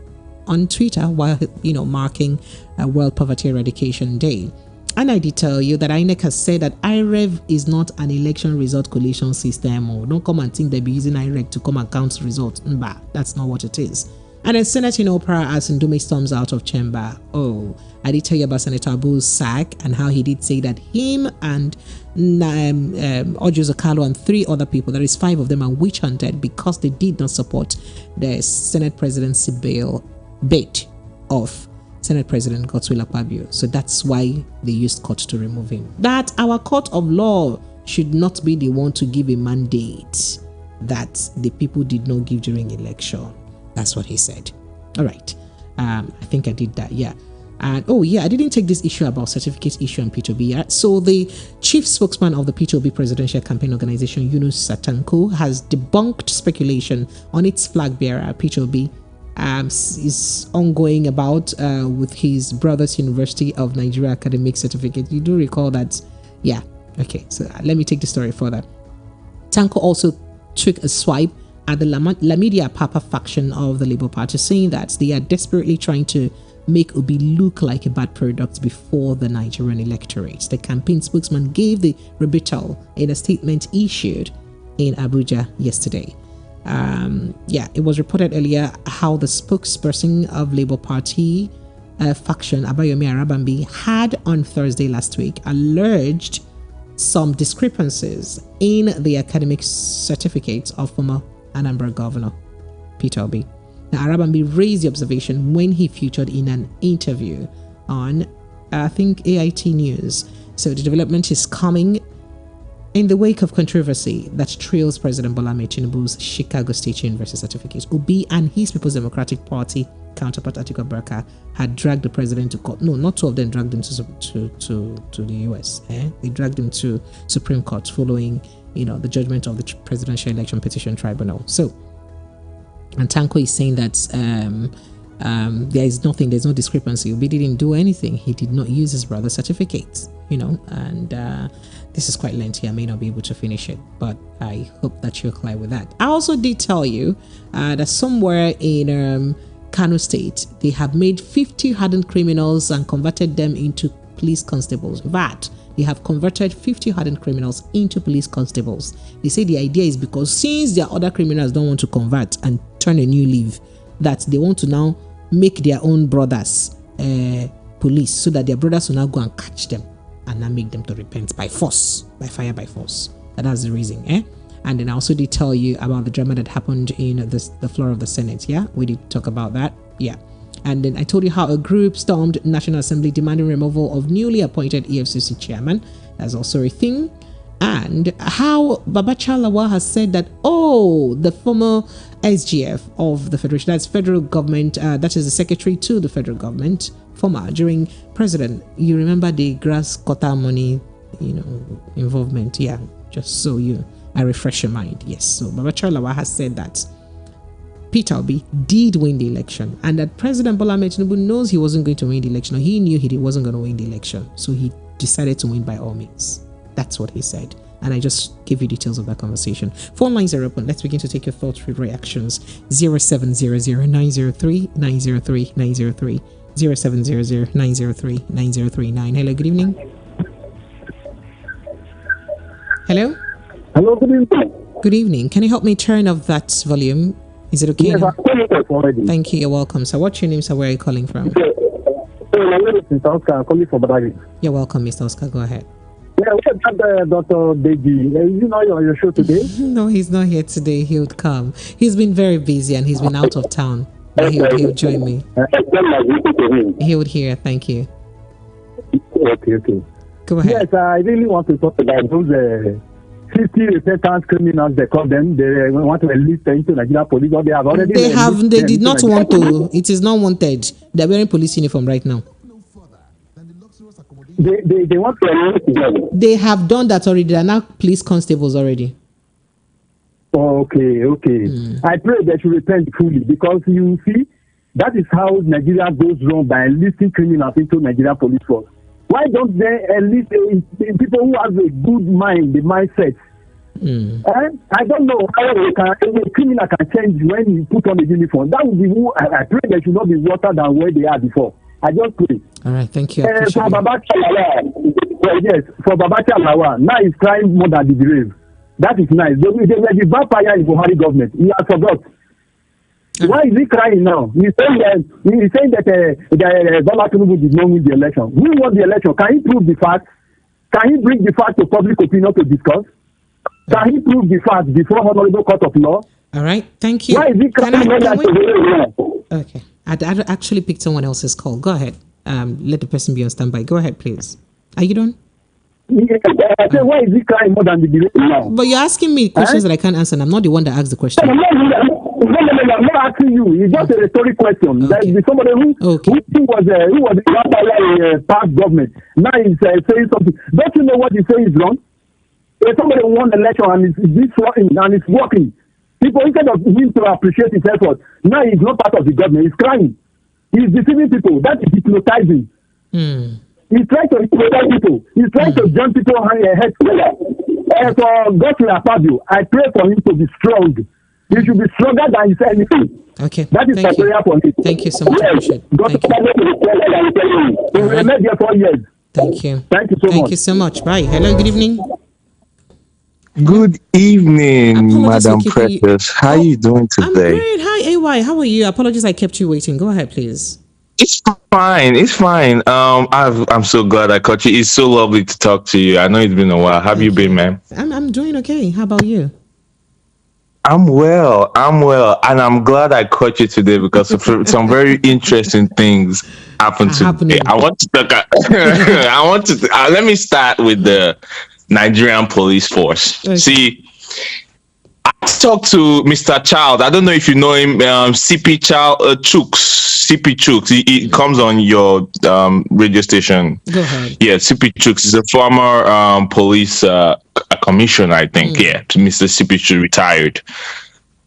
on Twitter, while, marking World Poverty Eradication Day. And I did tell you that INEC has said that IREV is not an election result collation system. Or don't come and think they'll be using IREV to come and count results. Bah, that's not what it is. And then Senate in Opera as Ndume storms out of chamber. Oh, I did tell you about Senator Abu's sack and how he did say that him and Ojo Zakalo and 3 other people, there is 5 of them, are witch hunted because they did not support the Senate presidency bid of Senate President Godswill Akpabio. So that's why they used court to remove him. That our court of law should not be the one to give a mandate that the people did not give during election. That's what he said. All right. I think I did that. Yeah. And I didn't take this issue about certificate issue and P2B yet. So the chief spokesman of the P2B presidential campaign organization, Yunus Satanko, has debunked speculation on its flag bearer, P2B, is ongoing about with his brother's University of Nigeria academic certificate. You do recall that? Yeah. Okay. So let me take the story further. Tanko also took a swipe at the Lamidia Papa faction of the Labour Party, saying that they are desperately trying to make Obi look like a bad product before the Nigerian electorate. The campaign spokesman gave the rebuttal in a statement issued in Abuja yesterday. It was reported earlier how the spokesperson of Labour Party faction, Abayomi Arabambi, had on Thursday last week alleged some discrepancies in the academic certificates of former Anambra Governor Peter Obi. Now, Arabambi raised the observation when he featured in an interview on, I think, AIT News. So the development is coming in the wake of controversy that trails President Bola Tinubu's Chicago State University certificate. Obi and his People's Democratic Party counterpart Atiku Abubakar had dragged the president to court. No, not two of them dragged him to the US. They dragged him to Supreme Court following, the judgment of the Presidential Election Petition Tribunal. So, and Tanko is saying that there's no discrepancy. Obi didn't do anything. He did not use his brother's certificate, and this is quite lengthy. I may not be able to finish it, but I hope that you're clear with that. I also did tell you that somewhere in Kano State, they have made 50 hardened criminals and converted them into police constables. They have converted 50 hardened criminals into police constables. They say the idea is because since their other criminals don't want to convert and turn a new leaf, that they want to now make their own brothers police, so that their brothers will now go and catch them and now make them to repent by force, by fire, by force. That's the reason. And then I also did tell you about the drama that happened in the floor of the Senate. We did talk about that. And then I told you how a group stormed National Assembly demanding removal of newly appointed EFCC chairman. That's also a thing. And how Babacha Lawal has said that, the former SGF of the Federation, that's federal government, that is the secretary to the federal government, former, during president, you remember the grass cutter money, involvement. Just so I refresh your mind. Yes, so Babacha Lawal has said that Peter Obi did win the election, and that President Bola Tinubu knows he wasn't going to win the election, or he knew he wasn't going to win the election, so he decided to win by all means. That's what he said, and I just gave you details of that conversation. Phone lines are open. Let's begin to take your thoughts, reactions. 0700-903-903-903, 0700-903-9039. Hello, good evening. Hello. Hello, good evening. Good evening. Can you help me turn off that volume? Is it okay? Yes, I'm already. Thank you. You're welcome. So, what's your name, sir? Where are you calling from? My name is Mr. Oscar. I'm calling from Badagi. You're welcome, Mr. Oscar. Go ahead. Yeah, we had Dr. Deji. Is he not on your show today? No, he's not here today. He would come. He's been very busy and he's been out of town. But he would join me. He would hear. Thank you. Okay. Go ahead. Yes, I really want to talk about those 50 repentant criminals, they call them. They want to enlist into Nigeria police, or they have already. They did not want to. It is not wanted. They're wearing police uniform right now. They want to enlist them. They have done that already. They are now police constables already. Okay. I pray they should repent fully, because you see, that is how Nigeria goes wrong, by enlisting criminals into Nigeria police force. Why don't they enlist people who have a good mind, the mindset? I don't know how a criminal can change when he put on a uniform. That would be who I pray they should not be water than where they are before. I just pray. All right, thank you. For Babacha Lawal, now he's crying more than the grave. That is nice. They were the vampire in Buhari government. He has forgot. Why is he crying now? He's saying that Bola Tinubu did not win the election. Who won the election? Can he prove the fact? Can he bring the fact to public opinion to discuss? Can he prove the fact before Honorable Court of Law? All right, thank you. Why is he crying? Okay, I actually picked someone else's call. Go ahead. Let the person be on standby. Go ahead, please. Are you done? Yeah, I said, why is he crying more than the delay now? But you're asking me questions that I can't answer, and I'm not the one that asked the question. No, I'm not asking you. It's just a rhetoric question. Okay. There's somebody who was a past government. Now he's saying something. Don't you know what he's saying is wrong? If somebody won the election and it's working, people, instead of him to appreciate his effort, now he's not part of the government. He's crying. He's deceiving people. That is hypnotizing. He's trying to hypnotize people. He's trying to jump people head together. For God to apart you, I pray for him to be strong. He should be stronger than his enemy. Okay. That is my prayer for him. Thank you so much. Yes. God Thank you. He will remain there for years. Thank you. Thank you so much. Thank you so much. Bye. Hello, good evening. Good evening, Apologies Madam for keeping Precious. How are you doing I'm today? great. Hi, AY. How are you? Apologies I kept you waiting. Go ahead, please. It's fine. It's fine. I'm so glad I caught you. It's so lovely to talk to you. I know it's been a while. How have you been, man? I'm doing okay. How about you? I'm well. And I'm glad I caught you today because some very interesting things happened today. I want to talk. Let me start with the Nigerian police force. Okay. See, I talked to Mr. Child. I don't know if you know him. CP Child CP Chooks. He comes on your radio station. Go ahead. Yeah, CP Chooks is a former police commissioner, I think. Yeah, Mr. CP Chooks retired.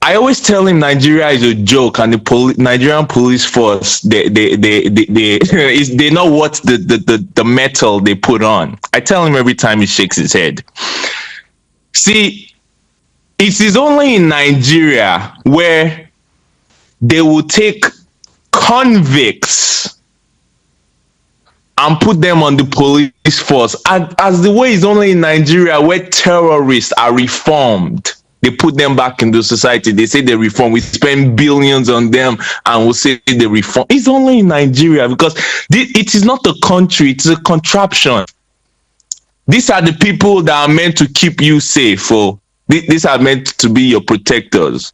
I always tell him Nigeria is a joke, and the Nigerian police force they know what the metal they put on. I tell him every time he shakes his head. See, it is only in Nigeria where they will take convicts and put them on the police force. And as the way is only in Nigeria where terrorists are reformed. They put them back into society. They say they reform. We spend billions on them and we'll say they reform. It's only in Nigeria because it is not a country. It's a contraption. These are the people that are meant to keep you safe. These are meant to be your protectors.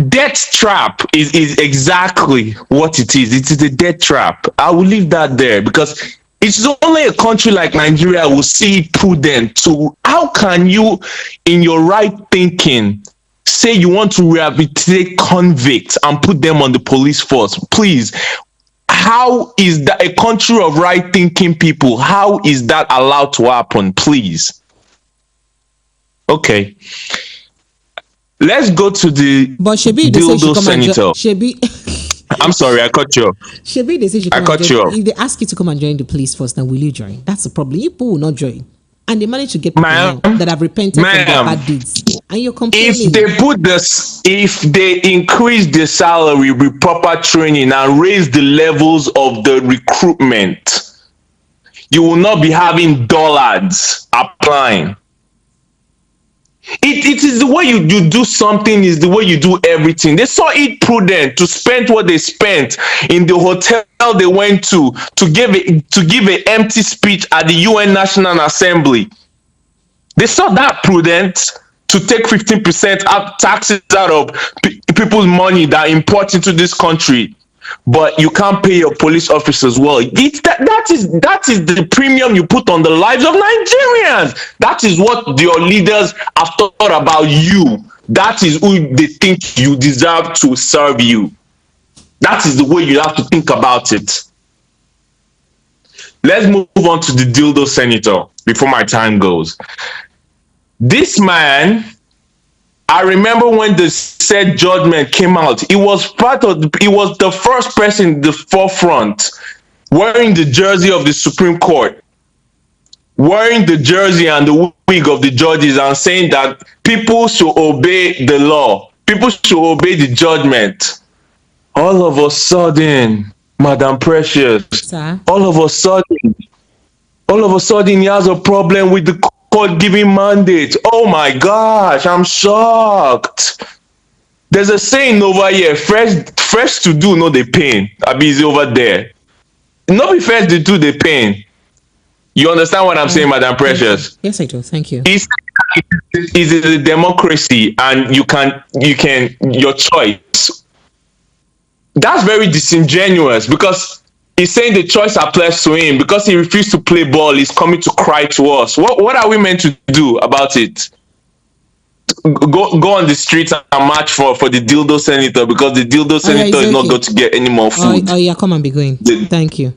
Death trap is exactly what it is. It is a death trap. I will leave that there because it's only a country like Nigeria will see it prudent to. How can you, in your right thinking, say you want to rehabilitate convicts and put them on the police force? Please. How is that a country of right thinking people? How is that allowed to happen? Please. Okay. Let's go to the dildo senator. I'm sorry, I cut you off. Shebi, they say she cut you off. If they ask you to come and join the police force, then will you join? That's the problem. You people will not join. And they manage to get people that have repented from their bad deeds. And you're complaining. If they increase the salary with proper training and raise the levels of the recruitment, you will not be having dullards applying. It is the way you do something is the way you do everything. They saw it prudent to spend what they spent in the hotel they went to give an empty speech at the UN National Assembly. They saw that prudent to take 15% taxes out of people's money that import into this country. But you can't pay your police officers well. That is the premium you put on the lives of Nigerians. That is what your leaders have thought about you. That is who they think you deserve to serve you. That is the way you have to think about it. Let's move on to the dildo senator before my time goes. This man, I remember when the said judgment came out, he was the first person in the forefront wearing the jersey of the Supreme Court, wearing the jersey and the wig of the judges and saying that people should obey the law, people should obey the judgment. All of a sudden, Madam Precious, all of a sudden he has a problem with the court giving mandate. Oh my gosh, I'm shocked. There's a saying over here, fresh to do, no the pain. I'm busy over there. No be first to do the pain. You understand what I'm saying, Madam Precious? Yes, I do. Thank you. It's a democracy and you can your choice. That's very disingenuous because he's saying the choice applies to him because he refused to play ball. He's coming to cry to us. What are we meant to do about it? Go on the streets and march for the dildo senator because the dildo senator is not going to get any more food. Oh yeah, come and be going. Thank you.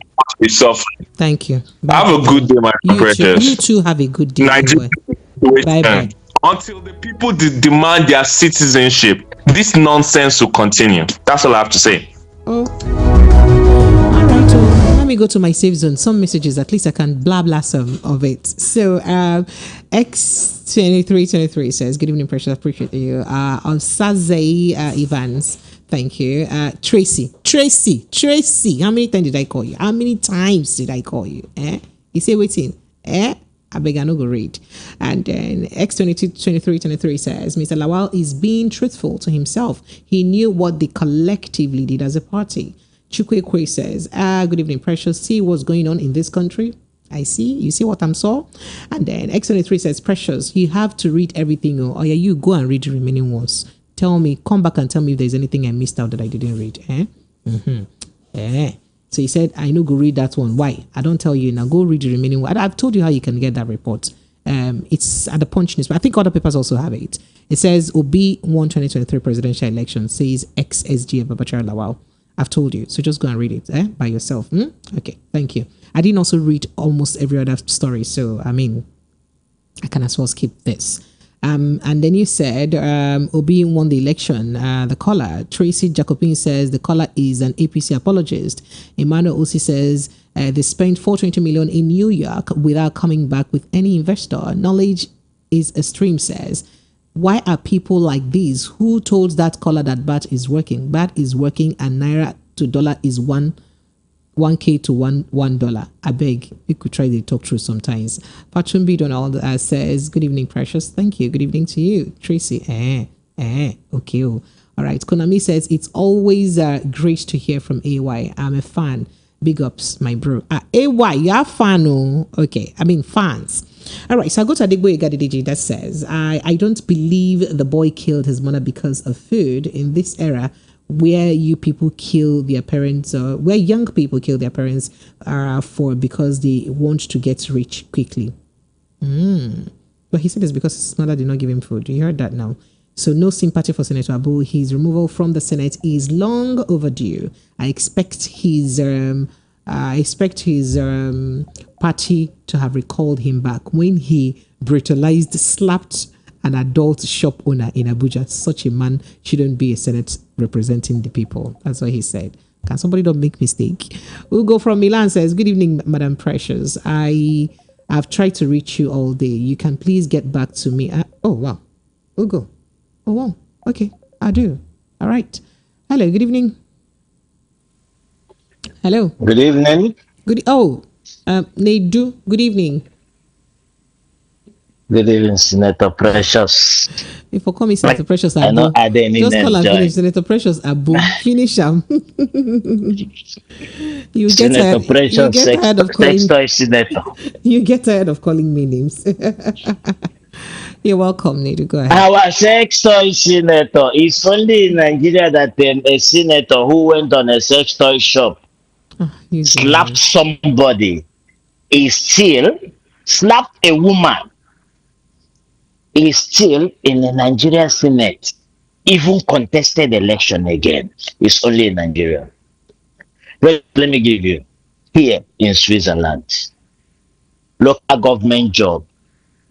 Thank you. Bye. Have a good day, my precious. You too have a good day. Bye. Until the people demand their citizenship, this nonsense will continue. That's all I have to say. Oh. All right. Let me go to my save zone. Some messages, at least I can blah some of it. So X2323 says, good evening, precious. Appreciate you. On Sazay Evans, thank you. Tracy. How many times did I call you? How many times did I call you? You say waiting. I beg I no go read. And then X2323 says, Mr. Lawal is being truthful to himself. He knew what they collectively did as a party. Chukwekwe says, good evening, precious. See what's going on in this country. I see. You see what I'm saw? And then X23 says, Precious, you have to read everything. Oh, yeah, you go and read the remaining ones. Tell me, come back and tell me if there's anything I missed out that I didn't read. So he said, I know, go read that one. Why? I don't tell you now. Go read the remaining one. I've told you how you can get that report. It's at the Punch news, but I think other papers also have it. It says Obi won 2023 presidential election, says ex-SGA Babachar Lawal. I've told you, so just go and read it by yourself. Okay, thank you. I didn't also read almost every other story, so I mean, I can as well skip this. And then you said Obi won the election. The caller, Tracy Jacobin, says the caller is an APC apologist. Emmanuel Osi says they spent $420 million in New York without coming back with any investor. Knowledge is a stream, says. Why are people like these? Who told that caller that BAT is working? BAT is working and Naira to dollar is 1K to $1. I beg, you could try to talk through sometimes. Patrumbi Donald says, good evening, Precious. Thank you. Good evening to you. Tracy, okay. All right. Konami says, it's always great to hear from AY. I'm a fan. Big ups, my bro. AY, you're a fan, oh? Okay, I mean fans. All right, so I go to Adigbo Igadidiji that says, I don't believe the boy killed his mother because of food in this era where you people kill their parents, where young people kill their parents because they want to get rich quickly. But he said it's because his mother did not give him food. You heard that now. So no sympathy for Senator Abu. His removal from the Senate is long overdue. I expect his party to have recalled him back when he brutalized, slapped an adult shop owner in Abuja. Such a man shouldn't be a Senate representing the people. That's what he said. Can somebody don't make mistake? Ugo from Milan says, good evening, Madam Precious. I've tried to reach you all day. You can please get back to me. Oh, wow. Ugo. Oh, wow. Okay, I do. All right. Hello, good evening. Hello. Good evening. Nedu, good evening. Good evening, Senator Precious. If you call me Senator Precious Abu, I know I didn't just call and finish. enjoy. Senator Precious Abu. Finish him. You get Senator Precious, tired of calling. Senator. You get tired of calling me names. You're welcome, Nedu. Go ahead. Our sex toy senator. It's only in Nigeria that a senator who went on a sex toy shop, slapped somebody, is still slapped a woman, is still in the Nigerian Senate, even contested election again. It's only in Nigeria. Well, let me give you here in Switzerland, local government job,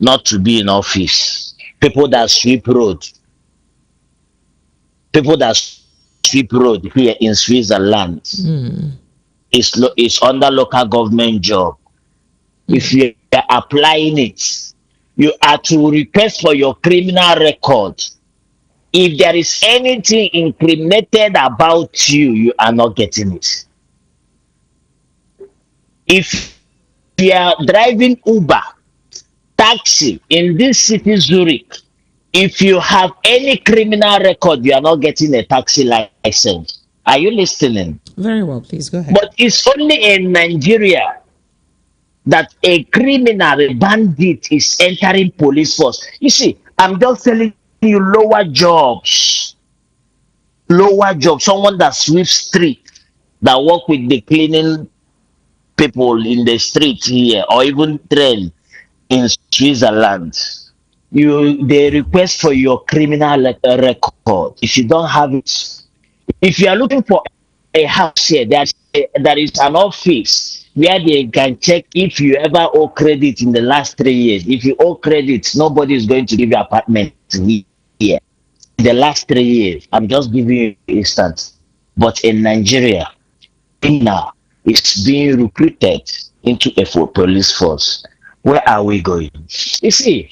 not to be in office. People that sweep road here in Switzerland is under local government job. If you are applying it, you are to request for your criminal record. If there is anything incriminated about you, you are not getting it. If you are driving Uber, taxi in this city, Zurich, if you have any criminal record, you are not getting a taxi license. Are you listening? Very well, please go ahead. But it's only in Nigeria that a criminal, a bandit is entering police force. You see, I'm just telling you lower jobs. Someone that sweeps street, that work with the cleaning people in the street here, or even train in Switzerland. They request for your criminal record. If you don't have it, if you are looking for a house here, there is an office where they can check if you ever owe credit in the last 3 years. If you owe credit, nobody is going to give you apartment here. In the last 3 years, I'm just giving you an instance. But in Nigeria, now it's being recruited into a police force. Where are we going? You see,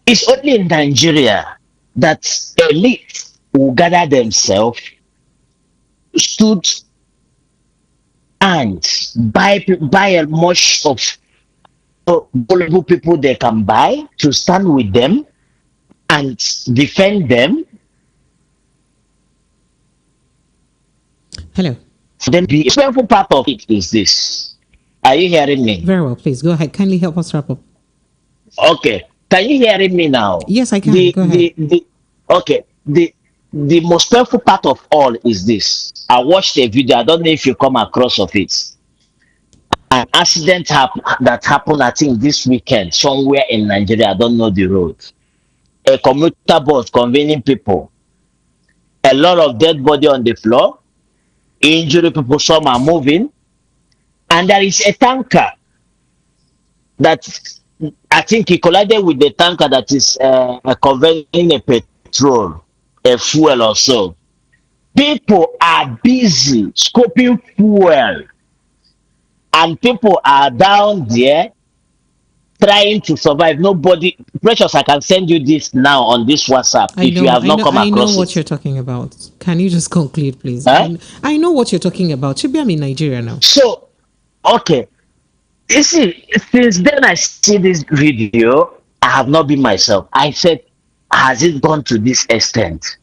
it's only in Nigeria that elite will gather themselves, stood and buy as much of vulnerable people they can buy to stand with them and defend them. Hello. Then the painful part of it is this. Are you hearing me? Very well, please go ahead. Kindly help us wrap up. Okay. Can you hear me now? Yes, I can. The Go ahead. okay. The most painful part of all is this. I watched a video. I don't know if you come across of it. An accident that happened, I think, this weekend somewhere in Nigeria. I don't know the road. A commuter bus conveying people. A lot of dead body on the floor. Injury people. Some are moving, and there is a tanker that I think he collided with the tanker that is conveying a petrol, a fuel or so. People are busy scoping fuel, and people are down there trying to survive. Nobody, Precious, I can send you this now on this WhatsApp if you have not come I know across what it. you're talking about. Can you just conclude, please? Huh? I know what you're talking about. Should be I'm in Nigeria now. So, okay. You see, since then I see this video, I have not been myself. I said, has it gone to this extent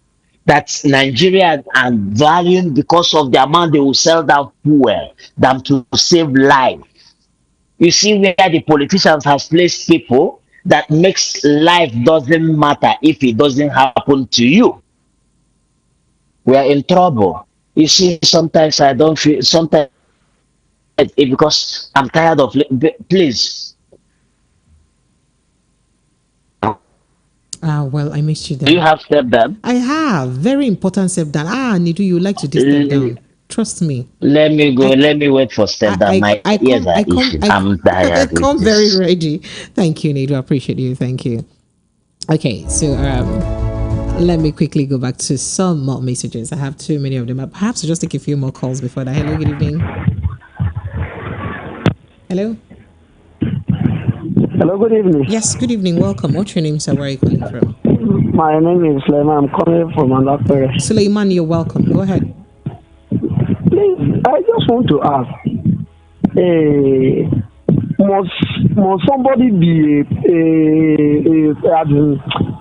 that Nigeria are valuing because of the amount they will sell that fuel than to save life? You see where the politicians have placed people that makes life doesn't matter if it doesn't happen to you. We are in trouble. You see, sometimes I don't feel, sometimes because I'm tired of, please. Well, I missed you there. Do you have step down? I have. Very important step down. Nidu, you like to do step down. Trust me. Let me go. Let me wait for step down. My ears are itching. I'm tired. I come very ready. Thank you, Nidu. I appreciate you. Thank you. Okay, so let me quickly go back to some more messages. I have too many of them. Perhaps I'll just take a few more calls before that. Hello, good evening. Hello. Hello, good evening. Yes, good evening. Welcome. What's your name, sir? Where are you calling from? My name is Suleiman. I'm calling from Alapere. Suleiman, you're welcome. Go ahead. Please, I just want to ask, must somebody be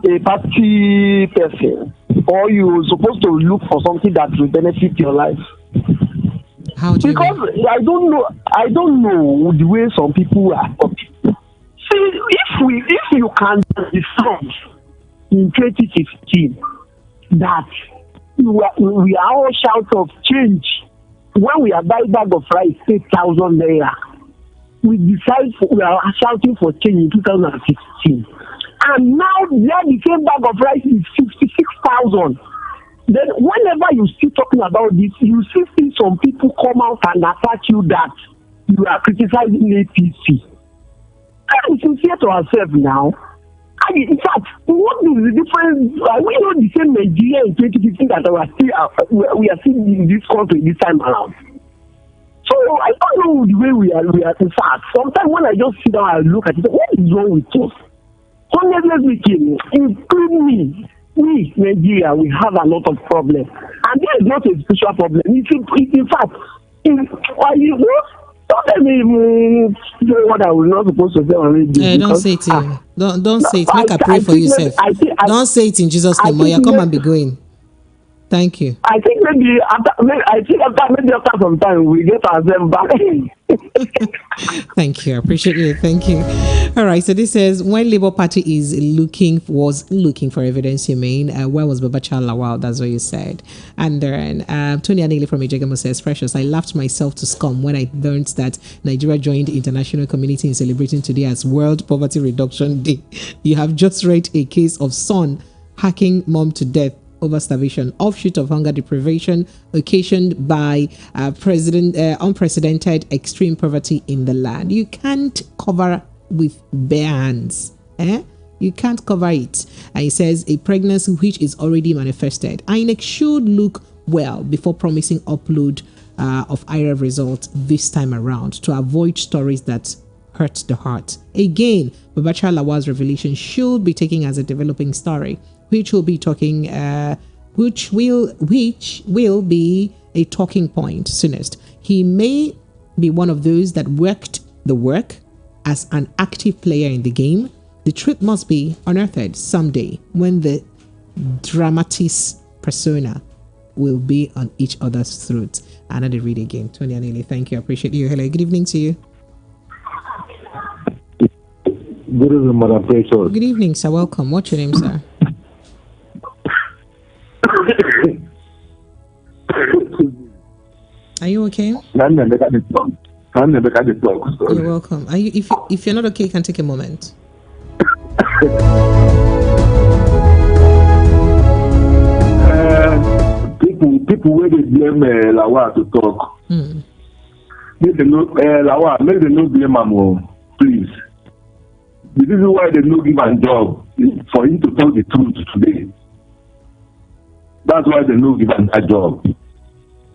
a party person, or you supposed to look for something that will benefit your life? How do you because mean? I don't know the way some people are talking. See, if you can decide in 2016 that we are all shout of change when we are buying bag of rice 8,000 naira, we decide we are shouting for change in 2016, and now the same bag of rice is 56,000. Then whenever you still talking about this, you see some people come out and attack you that you are criticizing APC. And we sincere to ourselves now. And in fact, what is the difference? We know the same Nigeria in 2015 that we are still in this country this time around. So I don't know the way we are. In fact, sometimes when I just sit down and look at it, what is wrong with us? Honestly speaking, including me, we Nigeria, we have a lot of problems, and this is not a special problem. In fact, don't let me say what I was not supposed to say already. Don't say it. Don't say it. Make I pray for yourself. Don't say it in Jesus' name. Moya, come and be going. Thank you. I think maybe after some time we get ourselves back. Thank you. I appreciate you. Thank you. All right. So this says when Labour Party was looking for evidence, you mean where was Babacha Lawal? That's what you said. And then Tony Anili from Ijeoma says, Precious, I laughed myself to scum when I learned that Nigeria joined the international community in celebrating today as World Poverty Reduction Day. You have just read a case of son hacking mom to death over starvation, offshoot of hunger deprivation occasioned by unprecedented extreme poverty in the land. You can't cover with bare hands. You can't cover it. And he says a pregnancy which is already manifested. INEC should look well before promising upload of IREV results this time around to avoid stories that hurt the heart. Again, Babacha Lawal's revelation should be taken as a developing story, which will be which will be a talking point soonest. He may be one of those that worked the work as an active player in the game. The truth must be unearthed someday when the dramatis persona will be on each other's throats. Another read again. Tony Anili, thank you. I appreciate you. Hello, good evening to you. Good evening, Madam Precious. Good evening, sir. Welcome. What's your name, sir? Are you okay? You're welcome. Are you? If you're not okay, you can take a moment. People where they blame Lawal to talk. Make them no Lawal. Make them no blame him, please. The reason why they no give him job is for him to tell the truth today. That's why they no give him that job.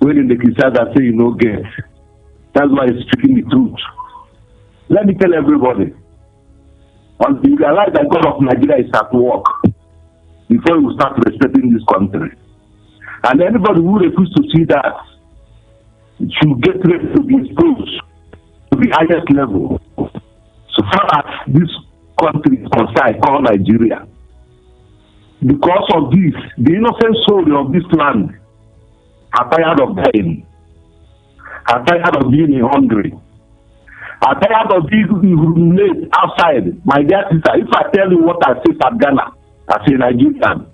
When they criticize and say you no get, that's why he's speaking the truth. Let me tell everybody. Until you realize that God of Nigeria is at work before you start respecting this country. And anybody who refuses to see that should get ready to be exposed to the highest level. So far as this country is concerned, called Nigeria. Because of this, the innocent soul of this land are tired of dying, are tired of being hungry, are tired of being humiliated outside. My dear sister, if I tell you what I say at Ghana, as a Nigerian,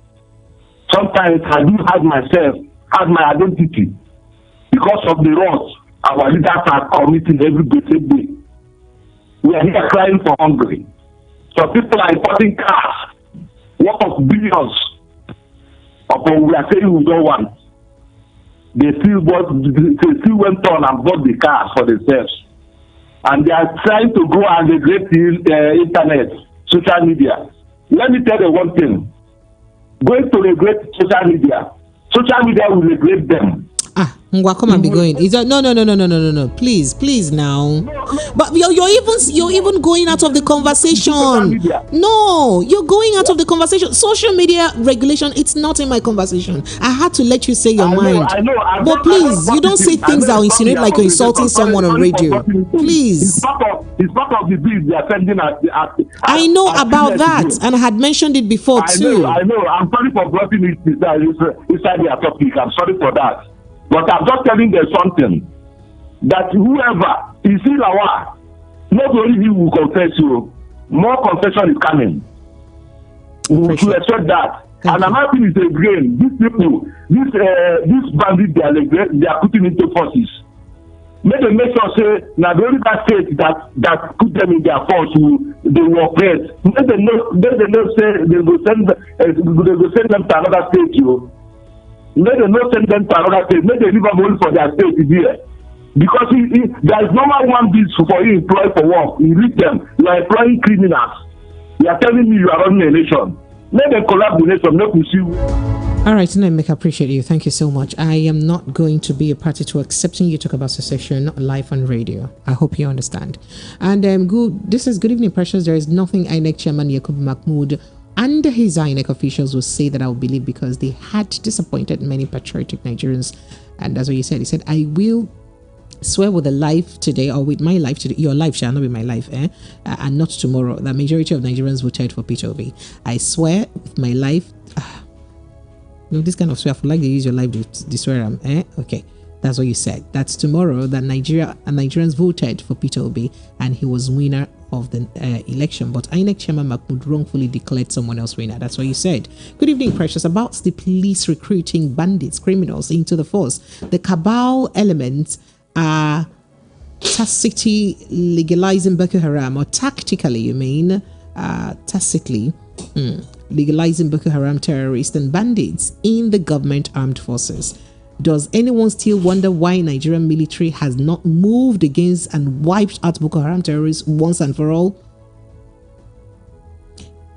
sometimes I do hide myself, hide my identity, because of the wrongs our leaders are committing every day. We are here crying for hungry. So people are importing cars, worth of billions, upon we are saying we don't want. They still went on and bought the cars for themselves. And they are trying to go and regulate the internet, social media. Let me tell you one thing. Going to regulate social media will regulate them. Ngwa, come and be going. Is that no. Please now. But you're even going out of the conversation. No, you're going out of the conversation. Social media regulation, it's not in my conversation. I had to let you say your mind. I know. But please, you don't say things that will insinuate like you're insulting someone on radio. Please. It's part of the bill they are sending I know about that, and I had mentioned it before too. I know. I'm sorry for blocking it inside their topic. I'm sorry for that. But I'm just telling them something. That whoever is in Lawal, not only he will confess you, more confession is coming. We should expect that. And another thing is again, these people, this bandit they are putting into forces. Make them make sure say now the only state that put them in their force they will operate. Make them know say they will send them to another state. Let them not send them to another state. Let them leave them only for their state here. Because there is normal one bill for you employ for work. You read them. You are employing criminals. You are telling me you are running a nation. Let them collapse the nation. Let me see. All right, Namek, I appreciate you. Thank you so much. I am not going to be a party to accepting you talk about secession live on radio. I hope you understand. And this is Good Evening Precious. There is nothing INEC Chairman Yakubu Mahmood and his INEC officials will say that I will believe, because they had disappointed many patriotic Nigerians. And that's what he said. He said, I will swear with a life today, or with my life today, your life shall not be my life, and not tomorrow. The majority of Nigerians voted for Peter Obi. I swear with my life. This kind of swear, I feel like they use your life to swear. Okay. That's what you said. That's tomorrow that Nigerians voted for Peter Obi and he was winner of the election. But INEC Chairman Mahmood wrongfully declared someone else winner. That's what you said. Good evening, Precious. About the police recruiting bandits, criminals into the force. The cabal elements are tacitly legalizing Boko Haram, or tactically, you mean, tacitly legalizing Boko Haram terrorists and bandits in the government armed forces. Does anyone still wonder why Nigerian military has not moved against and wiped out Boko Haram terrorists once and for all?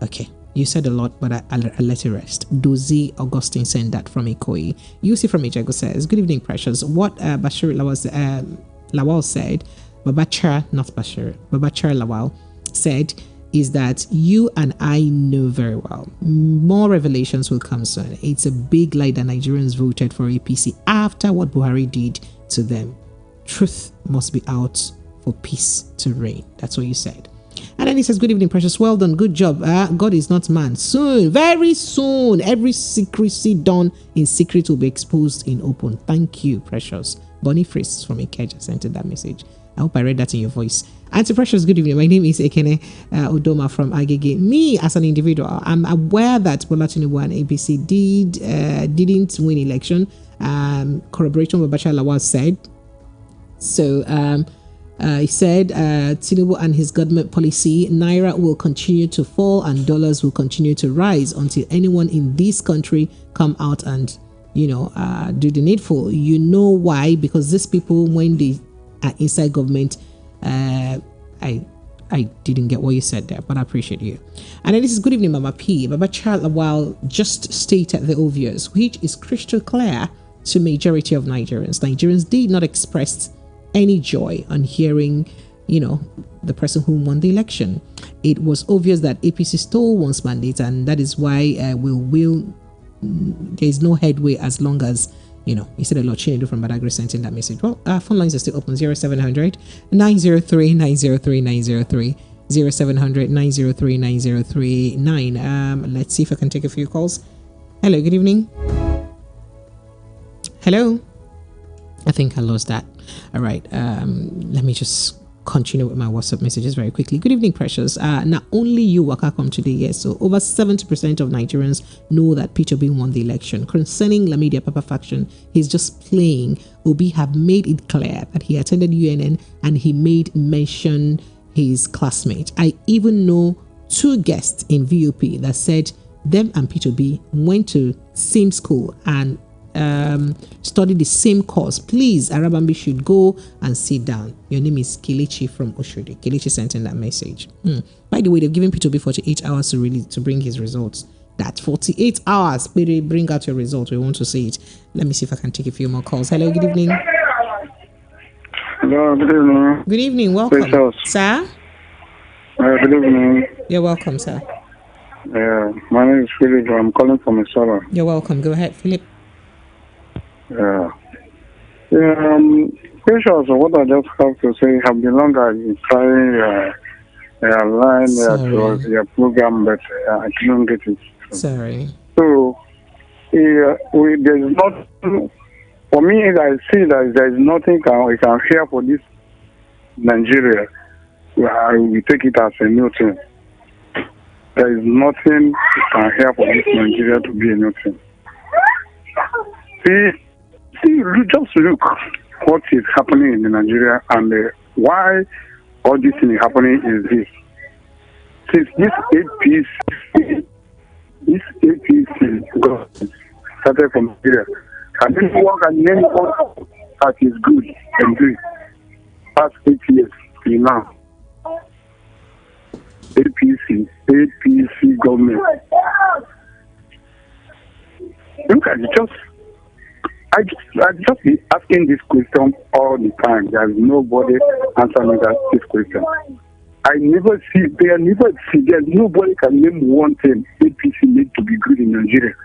Okay, you said a lot, but I'll let it rest. Dozie Augustine sent that from Ikoyi. UC from Ijago says, good evening, Precious. What Bashir Lawal said, Babachar, not Bashir, Babachar Lawal said, is that you and I know very well. More revelations will come soon. It's a big lie that Nigerians voted for APC after what Buhari did to them. Truth must be out for peace to reign. That's what you said. And then he says, good evening, Precious. Well done. Good job. God is not man. Soon, very soon, every secrecy done in secret will be exposed in open. Thank you, Precious. Bonnie Fris from Ikeja sent that message. I hope I read that in your voice. Auntie Precious, good evening. My name is Ekene Odoma from Agege. Me, as an individual, I'm aware that Bola Tinubu and APC didn't win election. Corroboration with Bashar Lawal said. So he said Tinubu and his government policy, Naira will continue to fall and dollars will continue to rise until anyone in this country come out and, do the needful. You know why? Because these people, when they are inside government, I didn't get what you said there, but I appreciate you. And then this is good evening, Mama P. Baba Lawal just stated the obvious, which is crystal clear to majority of Nigerians. Nigerians did not express any joy on hearing, the person who won the election. It was obvious that APC stole one's mandate, and that is why there is no headway as long as, he said a lot. Chinedu from Badagry sent in that message. Well, phone lines are still open. 0700 903 903 903 0700 903 9039. Let's see if I can take a few calls. Hello, good evening. Hello. I think I lost that. All right. Let me just continue with my WhatsApp messages very quickly. Good evening, Precious. Not only you, Waka, come today, yes. So over 70% of Nigerians know that Peter Obi won the election. Concerning Lamidi Papa faction, he's just playing. Obi have made it clear that he attended UNN and he made mention his classmate. I even know 2 guests in VOP that said them and Peter Obi went to same school and study the same course. Please, Arabambi should go and sit down. Your name is Kelechi from Oshodi. Kelechi sent in that message. By the way, they've given Peter Obi 48 hours to bring his results. That 48 hours. Bring out your results. We want to see it. Let me see if I can take a few more calls. Hello, good evening. Hello, good evening. Good evening. Welcome, sir. Good evening. You're welcome, sir. My name is Philip. I'm calling from Isara. You're welcome. Go ahead, Philip. Precious, what I just have to say, have been longer in trying line to your program, but I couldn't get it. Sorry. So, there's not, for me, I see that there's nothing we can hear for this Nigeria. We take it as a new thing. There is nothing we can hear for this Nigeria to be a new thing. See, just look what is happening in Nigeria and why all this thing is happening is this. Since this APC government started from Nigeria, and this work and name what that is good and doing past 8 years till now. APC government. Look at it, I just be asking this question all the time. There's nobody answering this question. There's nobody can name one thing APC need to be good in Nigeria.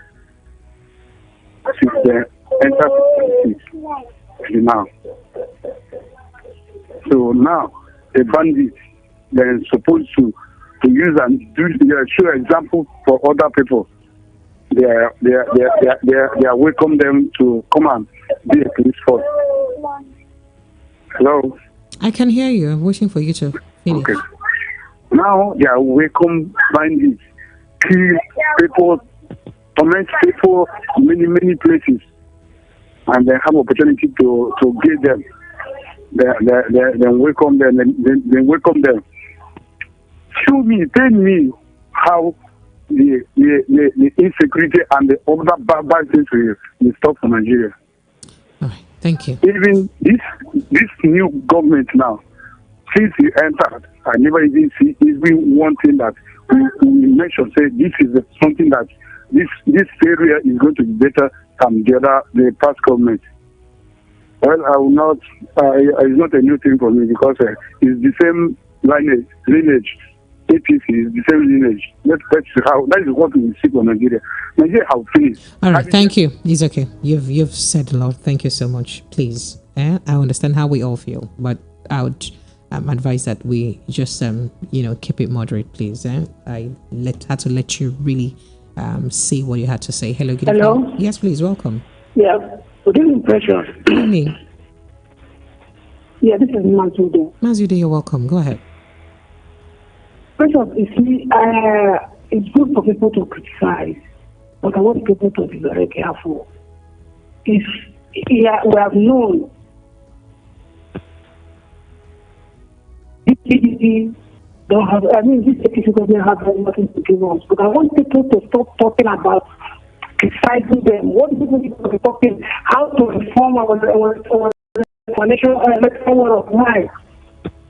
Since they entered till now. So now, the bandits, they're supposed to use and show example for other people. They are welcome them to come and be a police force. Hello? I can hear you. I'm waiting for you to finish. Okay. Now they are welcome bandits, kill people, torment people, many places, and they have opportunity to get them. They welcome them. They welcome them. Tell me how the insecurity and the other bad things will stop for Nigeria. All right, thank you. Even this new government now, since he entered, I never even see even one thing that we mentioned. Say this is something that this area is going to be better than the past government. Well, I will not. It's not a new thing for me because it's the same lineage. APC is the same lineage. Let's see how that is what we see for Nigeria. Nigeria have finished. All right, thank you. It's okay. You've said a lot. Thank you so much. Please, I understand how we all feel, but I would advise that we just keep it moderate, please. I had to let you really see what you had to say. Hello, good evening. Yes, please. Welcome. Yeah. Good evening, Precious. Good evening. Yeah, this is Mazude. Mazude, you're welcome. Go ahead. Precious, you see, it's good for people to criticize, but I want people to be very careful. If we have known this PDP don't have, this APC doesn't have nothing to give us, but I want people to stop talking about criticizing them. What people need to be talking, how to reform our national electoral world of life,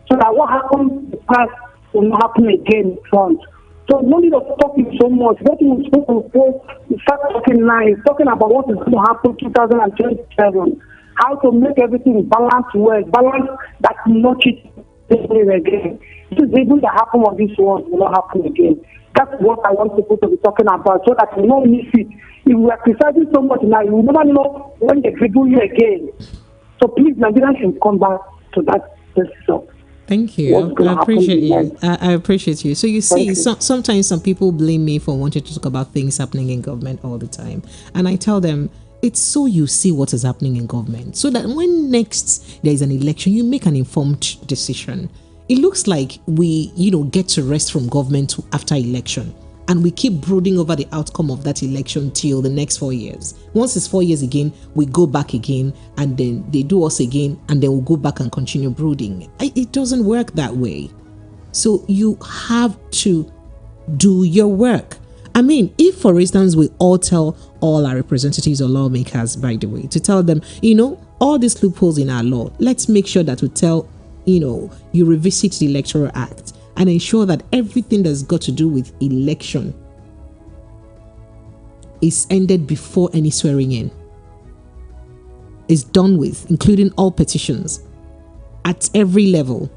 so that what happened in the past will not happen again in front. So no need of talking so much. What we supposed to start talking nice, talking about what is going to happen 2027, how to make everything balanced well, balance that will not cheat again. This is able to happen on this world will not happen again. That's what I want people to be talking about, so that we don't miss it. If we are criticizing so much now, you never know when they dribble you again. So please, Nigerians should come back to that system. Thank you. I appreciate you. I appreciate you. So you see, sometimes some people blame me for wanting to talk about things happening in government all the time. And I tell them, it's so you see what is happening in government, so that when next there is an election, you make an informed decision. It looks like we, get to rest from government after election. And we keep brooding over the outcome of that election till the next 4 years. Once it's 4 years again, we go back again, and then they do us again, and then we'll go back and continue brooding. It doesn't work that way. So you have to do your work. I mean, if, for instance, we all tell all our representatives or lawmakers, by the way, to tell them, all these loopholes in our law, let's make sure that we tell, you revisit the Electoral Act and ensure that everything that's got to do with election is ended before any swearing in. Is done with, including all petitions at every level,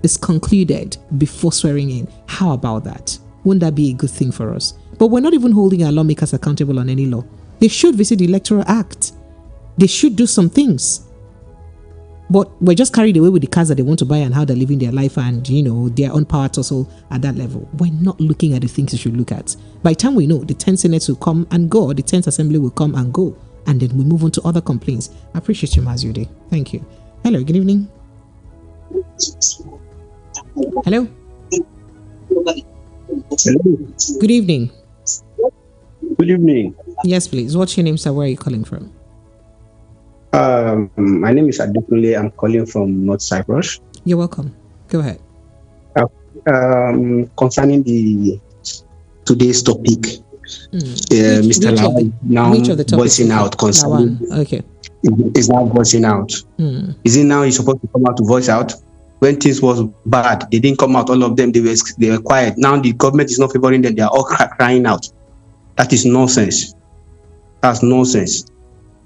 is concluded before swearing in. How about that? Wouldn't that be a good thing for us? But we're not even holding our lawmakers accountable on any law. They should visit the Electoral Act. They should do some things. But we're just carried away with the cars that they want to buy and how they're living their life, and their own power tussle at that level. We're not looking at the things we should look at. By the time we know, the 10 Senates will come and go, or the 10th Assembly will come and go, and then we move on to other complaints. I appreciate you, Mazude. Thank you. Hello, good evening. Hello. Good evening. Good evening. Yes, please. What's your name, sir? Where are you calling from? My name is Adekunle. I'm calling from North Cyprus. You're welcome. Go ahead. Concerning today's topic, Mr. Lawal now voicing out concerning. Okay. Is now voicing out. Is it now he's supposed to come out to voice out? When things was bad, they didn't come out. All of them, they were quiet. Now the government is not favoring them. They are all crying out. That is nonsense. That's nonsense.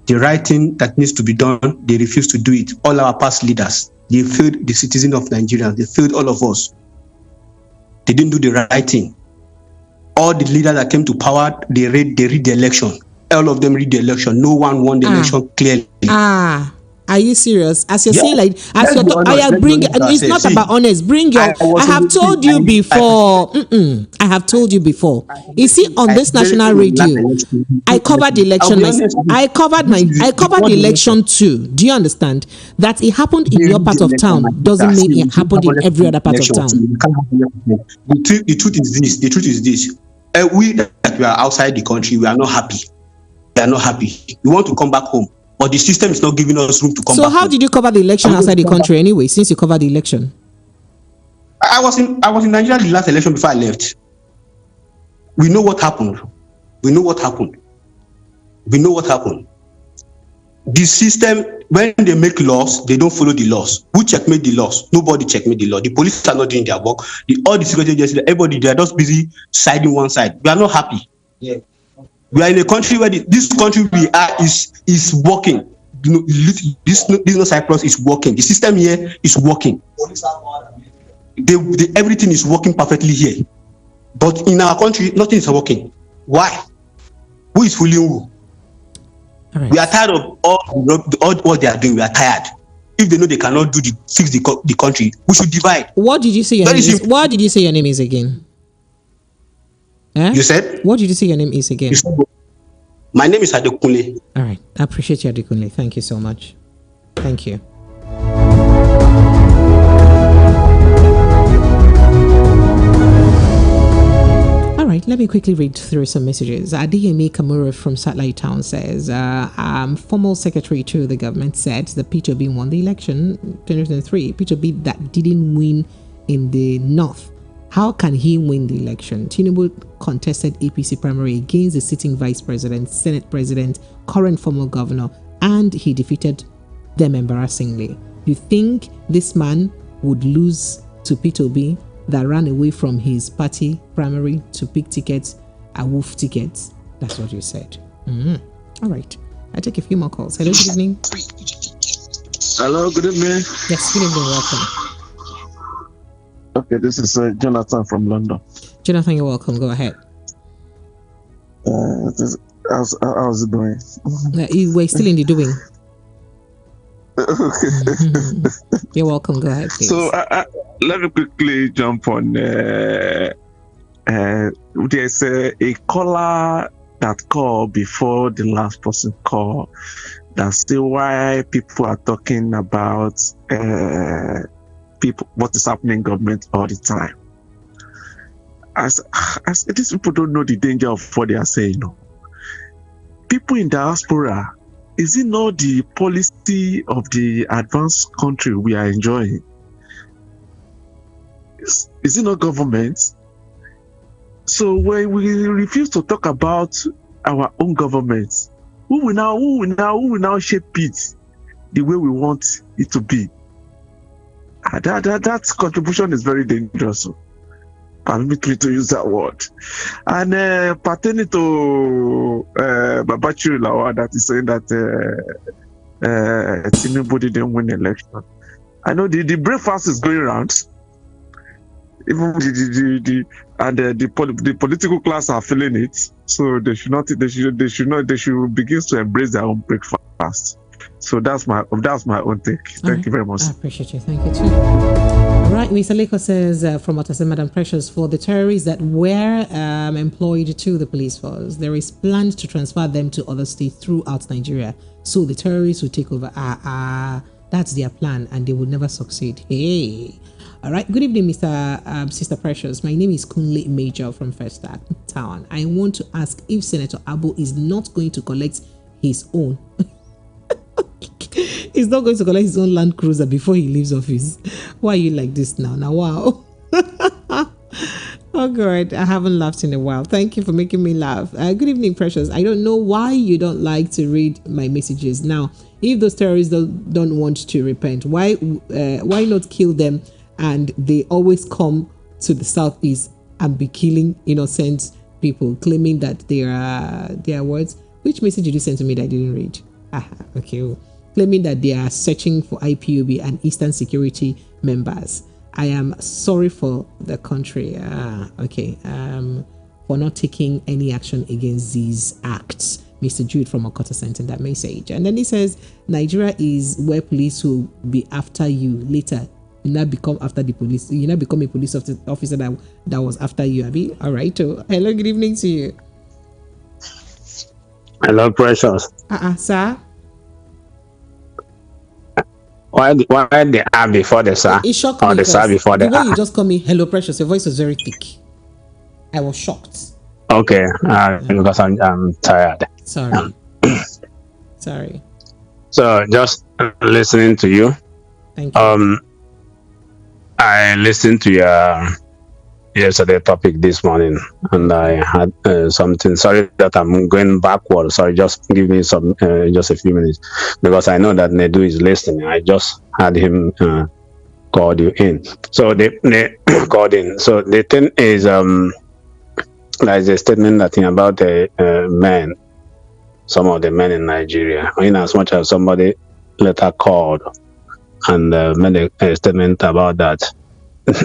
The right thing that needs to be done, they refuse to do it. All our past leaders, they failed the citizens of Nigeria. They failed all of us. They didn't do the right thing. All the leaders that came to power, they read the election. All of them read the election. No one won the election clearly. Are you serious? As you're saying, like, as you're it's not about honest. Bring your. I have told you before. I have told you before. You see, on this national radio, I covered the election. I covered the election too. Do you understand that it happened in your part of town doesn't mean it happened in every other part of town? The truth is this. We that we are outside the country, we are not happy. We are not happy. We want to come back home. But the system is not giving us room to come back. So how did you cover the election outside the country anyway, since you covered the election? I was in Nigeria the last election before I left. We know what happened. The system, when they make laws, they don't follow the laws. Who checkmate the laws? Nobody checkmate the law. The police are not doing their work. All the security agencies, everybody, they are just busy siding one side. We are not happy. Yeah. We are in a country where this country we are is working. This Cyprus is working. The system here is working. Everything is working perfectly here. But in our country, nothing is working. Why? Who is fooling who? Right. We are tired of all what they are doing. We are tired. If they know they cannot fix the country, we should divide. What did you say your name is? What did you say your name is again? You said? What did you say your name is again? My name is Adekunle. All right. I appreciate you, Adekunle. Thank you so much. Thank you. Let me quickly read through some messages. Adeyemi Kamura from Satellite Town says, former secretary to the government said that P2B won the election 2023. P2B that didn't win in the north. How can he win the election? Tinubu contested APC primary against the sitting vice president, Senate president, current former governor, and he defeated them embarrassingly. You think this man would lose to P2B that ran away from his party primary to pick tickets, a wolf tickets? That's what you said. All right. I take a few more calls. Hello, good evening. Hello, good evening. Yes, good evening. Welcome. Okay, this is Jonathan from London. Jonathan, you're welcome. Go ahead. How's it going? We're still in the doing. You're welcome. Go ahead, please. So let me quickly jump on. There's a caller that called before the last person called. That's still why people are talking about what is happening in government all the time. As these people don't know the danger of what they are saying. No. People in diaspora, is it not the policy of the advanced country we are enjoying? Is it not government? So when we refuse to talk about our own government, who will now shape it the way we want it to be? That contribution is very dangerous. Permit me to use that word. And pertaining to Babachiri Lawal that is saying that Tinubu didn't win the election. I know the breakfast is going around. Even the political class are feeling it. So they should begin to embrace their own breakfast. So that's my own take. Thank you very much. I appreciate you. Thank you too. Right, Mr. Leko says from Otase, Madam Precious, for the terrorists that were employed to the police force, there is plans to transfer them to other states throughout Nigeria. So the terrorists will take over. That's their plan, and they will never succeed. Hey. All right. Good evening, Sister Precious. My name is Kunle Major from First Town. I want to ask if Senator Abo is not going to collect his own. He's not going to collect his own Land Cruiser before he leaves office. Why are you like this now? Now, wow. Oh, God. I haven't laughed in a while. Thank you for making me laugh. Good evening, Precious. I don't know why you don't like to read my messages. Now, if those terrorists don't want to repent, why not kill them? And they always come to the southeast and be killing innocent people, claiming that they are words. Which message did you send to me that I didn't read? Okay. Claiming that they are searching for IPOB and Eastern Security members. I am sorry for the country. For not taking any action against these acts. Mr. Jude from Okota sent in that message. And then he says, Nigeria is where police will be after you later. You now become after the police. You now become a police officer that was after you, Abi. All right. Hello, good evening to you. Hello, Precious. Sir. Why the R before the sir? It shocked or me. The sir before the way you just call me hello, Precious, your voice was very thick. I was shocked. Okay, because I'm tired. Sorry. Sorry. So just listening to you. Thank you. I listened to your yesterday topic this morning, and I had something. Sorry that I'm going backward. Sorry, just give me some just a few minutes, because I know that Nedu is listening. I just had him called you in. So they called in. So the thing is, there's a statement that about the men, some of the men in Nigeria. In as much as somebody later called and made a statement about that.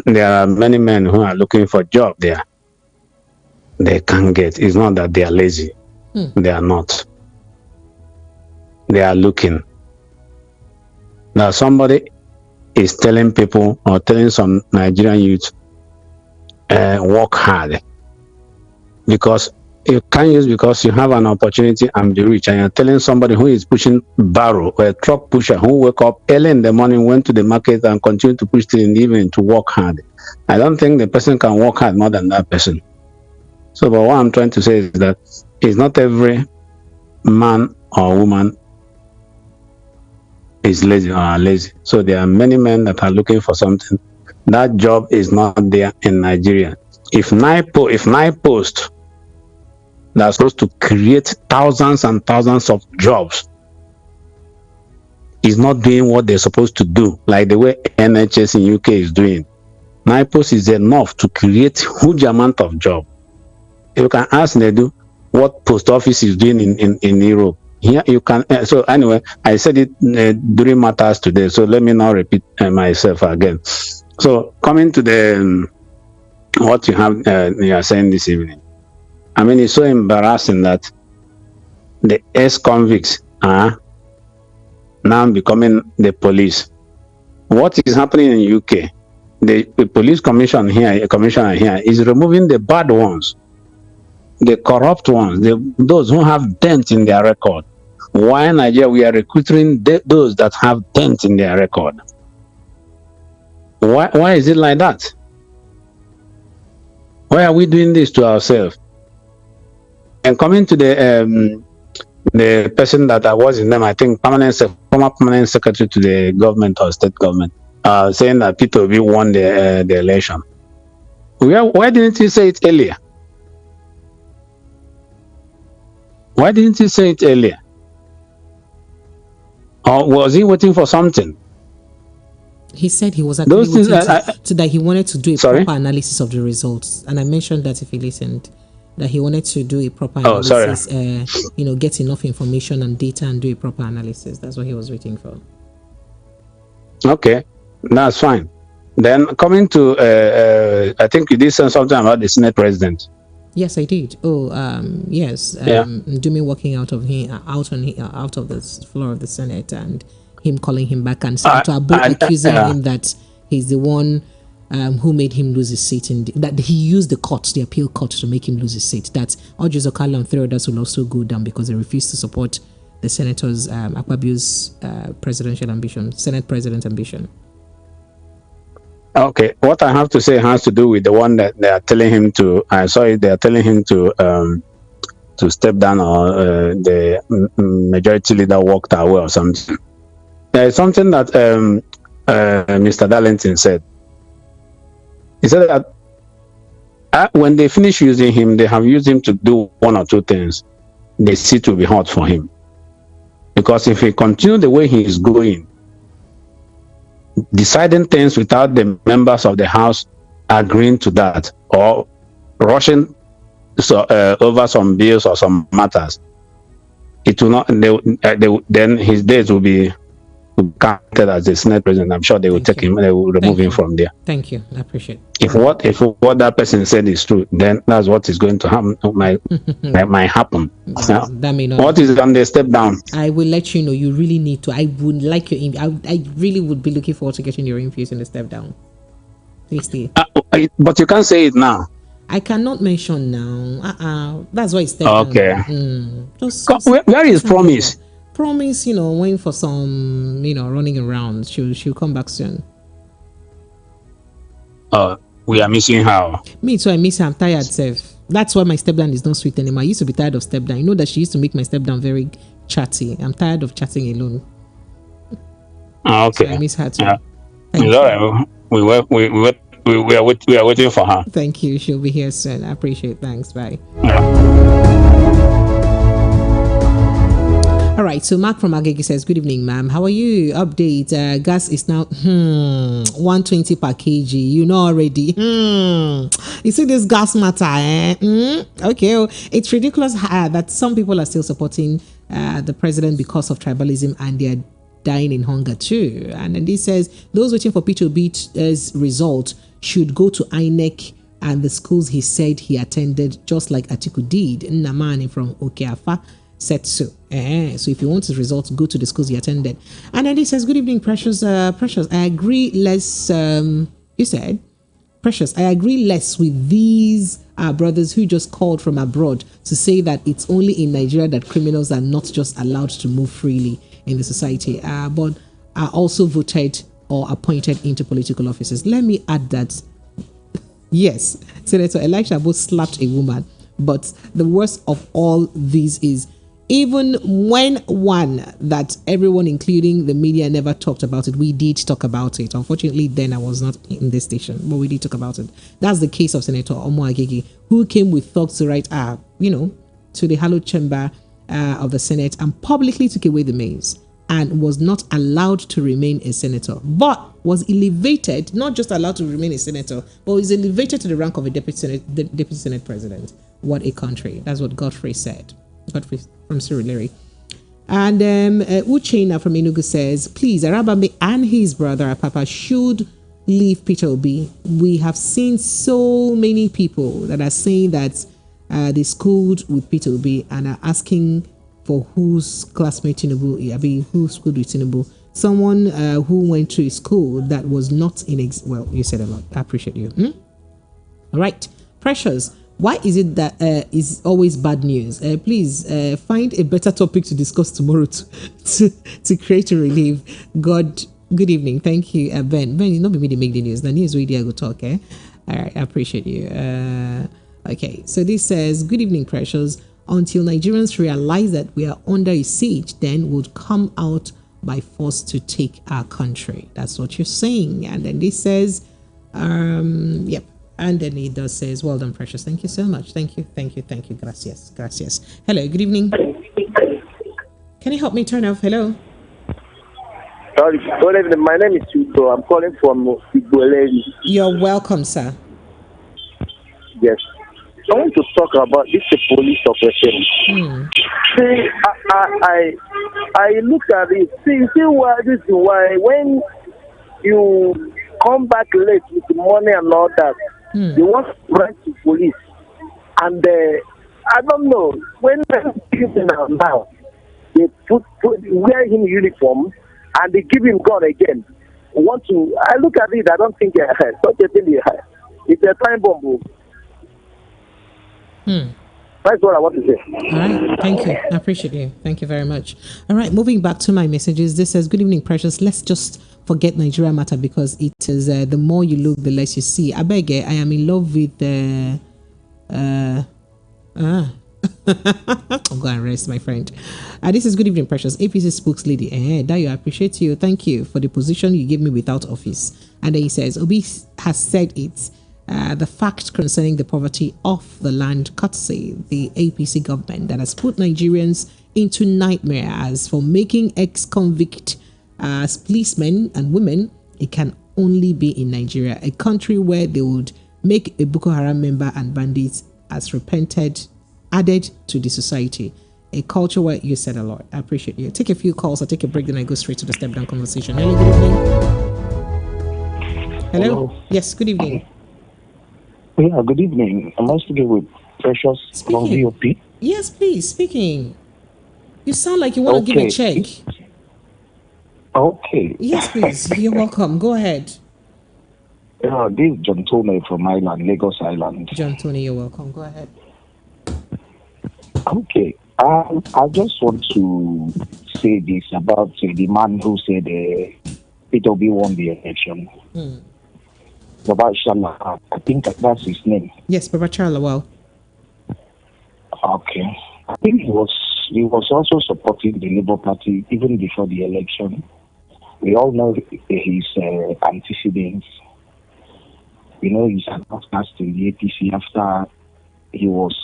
There are many men who are looking for a job there. They can't get. It's not that they are lazy. They are not. They are looking. Now somebody is telling people or telling some Nigerian youth, work hard. Because you can't use because you have an opportunity and be rich, and you're telling somebody who is pushing barrow or a truck pusher who wake up early in the morning, went to the market and continue to push till in the evening to work hard. I don't think the person can work hard more than that person. So, but what I'm trying to say is that it's not every man or woman is lazy or are lazy. So there are many men that are looking for something. That job is not there in Nigeria. If nine posts that's supposed to create thousands and thousands of jobs is not doing what they're supposed to do, like the way NHS in UK is doing, nine posts is enough to create huge amount of job. You can ask Nedu what post office is doing in Europe. Here you can. So anyway, I said it during matters today. So let me not repeat myself again. So coming to the what you are saying this evening. I mean, it's so embarrassing that the ex-convicts are now becoming the police. What is happening in UK? The police commissioner here is removing the bad ones, the corrupt ones, those who have dent in their record. Why in Nigeria we are recruiting those that have dent in their record? Why is it like that? Why are we doing this to ourselves? And coming to the person that I was in them, I think former permanent secretary to the government or state government, saying that Peter Obi won the election. Why didn't he say it earlier? Why didn't he say it earlier? Or was he waiting for something? He said he was actually waiting that he wanted to do a proper analysis of the results. And I mentioned that if he listened, that he wanted to do a proper analysis, get enough information and data and do a proper analysis. That's what he was waiting for. Okay, that's fine. Then coming to, I think you did say something about the Senate president. Yes, I did. Yes. Dumi walking out of the floor of the Senate and him calling him back and accusing him that he's the one who made him lose his seat, that he used the appeal court to make him lose his seat. That Orji Zokala and 3 others will also go down because they refused to support the senator's Akpabio's presidential ambition, Senate president ambition. Okay, what I have to say has to do with the one that they are telling him to. They are telling him to step down, or the majority leader walked away or something. There is something that Mr. Darlington said. He said that when they finish using him, they have used him to do one or two things. The seat will be hot for him, because if he continues the way he is going, deciding things without the members of the House agreeing to that, or rushing over some bills or some matters, it will not. Then his days will be counted as the Senate president. I'm sure they will take him. They will remove him from there. Thank you. I appreciate it. If what that person said is true, then that's what is going to happen. Might happen. That may not. What is on the step down? I will let you know. You really need to. I would like your. I really would be looking forward to getting your infuse in the step down. Please stay. But you can't say it now. I cannot mention now. That's why it's step down. Okay. Where is promise? Promise, waiting for some, running around. She'll come back soon. We are missing her. Me too, I miss her. I'm tired, Seth. That's why my step down is not sweet anymore. I used to be tired of step down. You know that she used to make my step down very chatty. I'm tired of chatting alone. Okay. So I miss her too. Yeah. It's all right. We are waiting for her. Thank you. She'll be here soon. I appreciate it. Thanks. Bye. Yeah. All right, so Mark from Agege says, good evening, ma'am. How are you? Update, gas is now 120 per kg. You know already. You see this gas matter, Okay, it's ridiculous that some people are still supporting the president because of tribalism, and they are dying in hunger too. And then this says, those waiting for P2B's result should go to INEC and the schools he said he attended, just like Atiku did. Nnamani from Okeafa said so. So if you want his results, go to the schools he attended. And then he says, good evening, Precious. Precious, I agree less, you said, Precious, I agree less with these brothers who just called from abroad to say that it's only in Nigeria that criminals are not just allowed to move freely in the society, but are also voted or appointed into political offices. Let me add that, yes, Senator Elisha both slapped a woman But the worst of all this is, even when one that everyone, including the media, never talked about it, we did talk about it. Unfortunately, then I was not in this station, but we did talk about it. That's the case of Senator Omo Agege, who came with thoughts to write, to the hallowed chamber of the Senate and publicly took away the maize and was not allowed to remain a senator, but was elevated, not just allowed to remain a senator, but was elevated to the rank of a deputy Senate president. What a country. That's what Godfrey said. Godfrey from Surulere. And Uchena from Enugu says, please, Arabambe and his brother Apapa should leave Peter Obi. We have seen so many people that are saying that they schooled with Peter Obi and are asking for whose classmate Tinubu, who schooled with Tinubu. Someone who went to a school that was not in, well, you said a lot. I appreciate you. All right. Precious. Why is it that is always bad news? Please find a better topic to discuss tomorrow to create a relief. Good evening. Thank you, Ben. Ben, you not be me to make the news. The news radio go talk, eh? All right, I appreciate you. Okay, so this says, good evening, Precious. Until Nigerians realize that we are under a siege, then would come out by force to take our country. That's what you're saying. And then this says, yep. And then it does says, well done, Precious. Thank you so much. Thank you. Gracias. Hello, good evening. Can you help me turn off? Hello. Good evening. My name is Tuto. I'm calling from Igboleri. You're welcome, sir. Yes. I want to talk about this police operation. See, I looked at it. See why this is why when you come back late with the money and all that, they want to write to police. And I don't know, when now, they wear him uniform and they give him gun again. I look at it, I don't think such a thing. It's a time bomb. That's what I want to say. All right. Thank you. I appreciate you. Thank you very much. All right. Moving back to my messages. This says, good evening, Precious. Let's just forget Nigeria matter because it is the more you look, the less you see. I beg I am in love with I'll go and rest, my friend. This is good evening, Precious. APC spokeslady. Dayo, I appreciate you. Thank you for the position you gave me without office. And then he says, Obi has said it. The fact concerning the poverty of the land, courtesy the APC government that has put Nigerians into nightmares for making ex-convict as policemen and women. It can only be in Nigeria, a country where they would make a Boko Haram member and bandits as added to the society. A culture where you said a lot. I appreciate you. Take a few calls. I'll take a break, then I go straight to the step down conversation. Hello, good evening. Hello. Yes, good evening. Yeah, good evening. Am I speaking with Precious from VOP? Yes, please. Speaking. You sound like you want to give a check. Okay. Yes, please. You're welcome. Go ahead. Yeah, this is John Tony from Island, Lagos Island. John Tony, you're welcome. Go ahead. Okay. I just want to say this about the man who said Peter Obi won the election. Baba Shala, I think that's his name. Yes, Baba Lawal. Okay. I think he was also supporting the Labour Party even before the election. We all know his antecedents. You know, he's an outcast in the APC after he was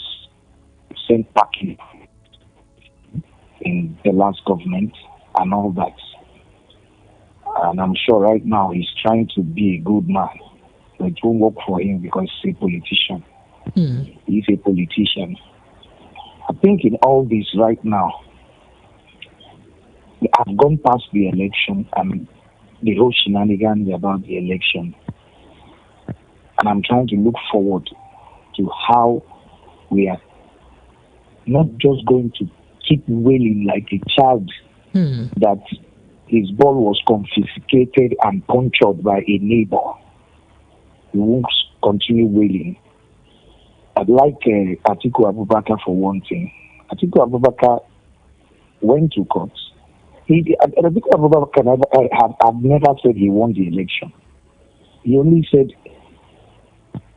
sent packing in the last government and all that. And I'm sure right now he's trying to be a good man. It won't work for him because he's a politician. He's a politician. I think in all this right now, I've gone past the election and the whole shenanigans about the election. And I'm trying to look forward to how we are not just going to keep wailing like a child that his ball was confiscated and punctured by a neighbor. We won't continue wailing. I'd like Atiku Abubakar for one thing. Atiku Abubakar went to court. Atiku Abubakar I've never said he won the election. He only said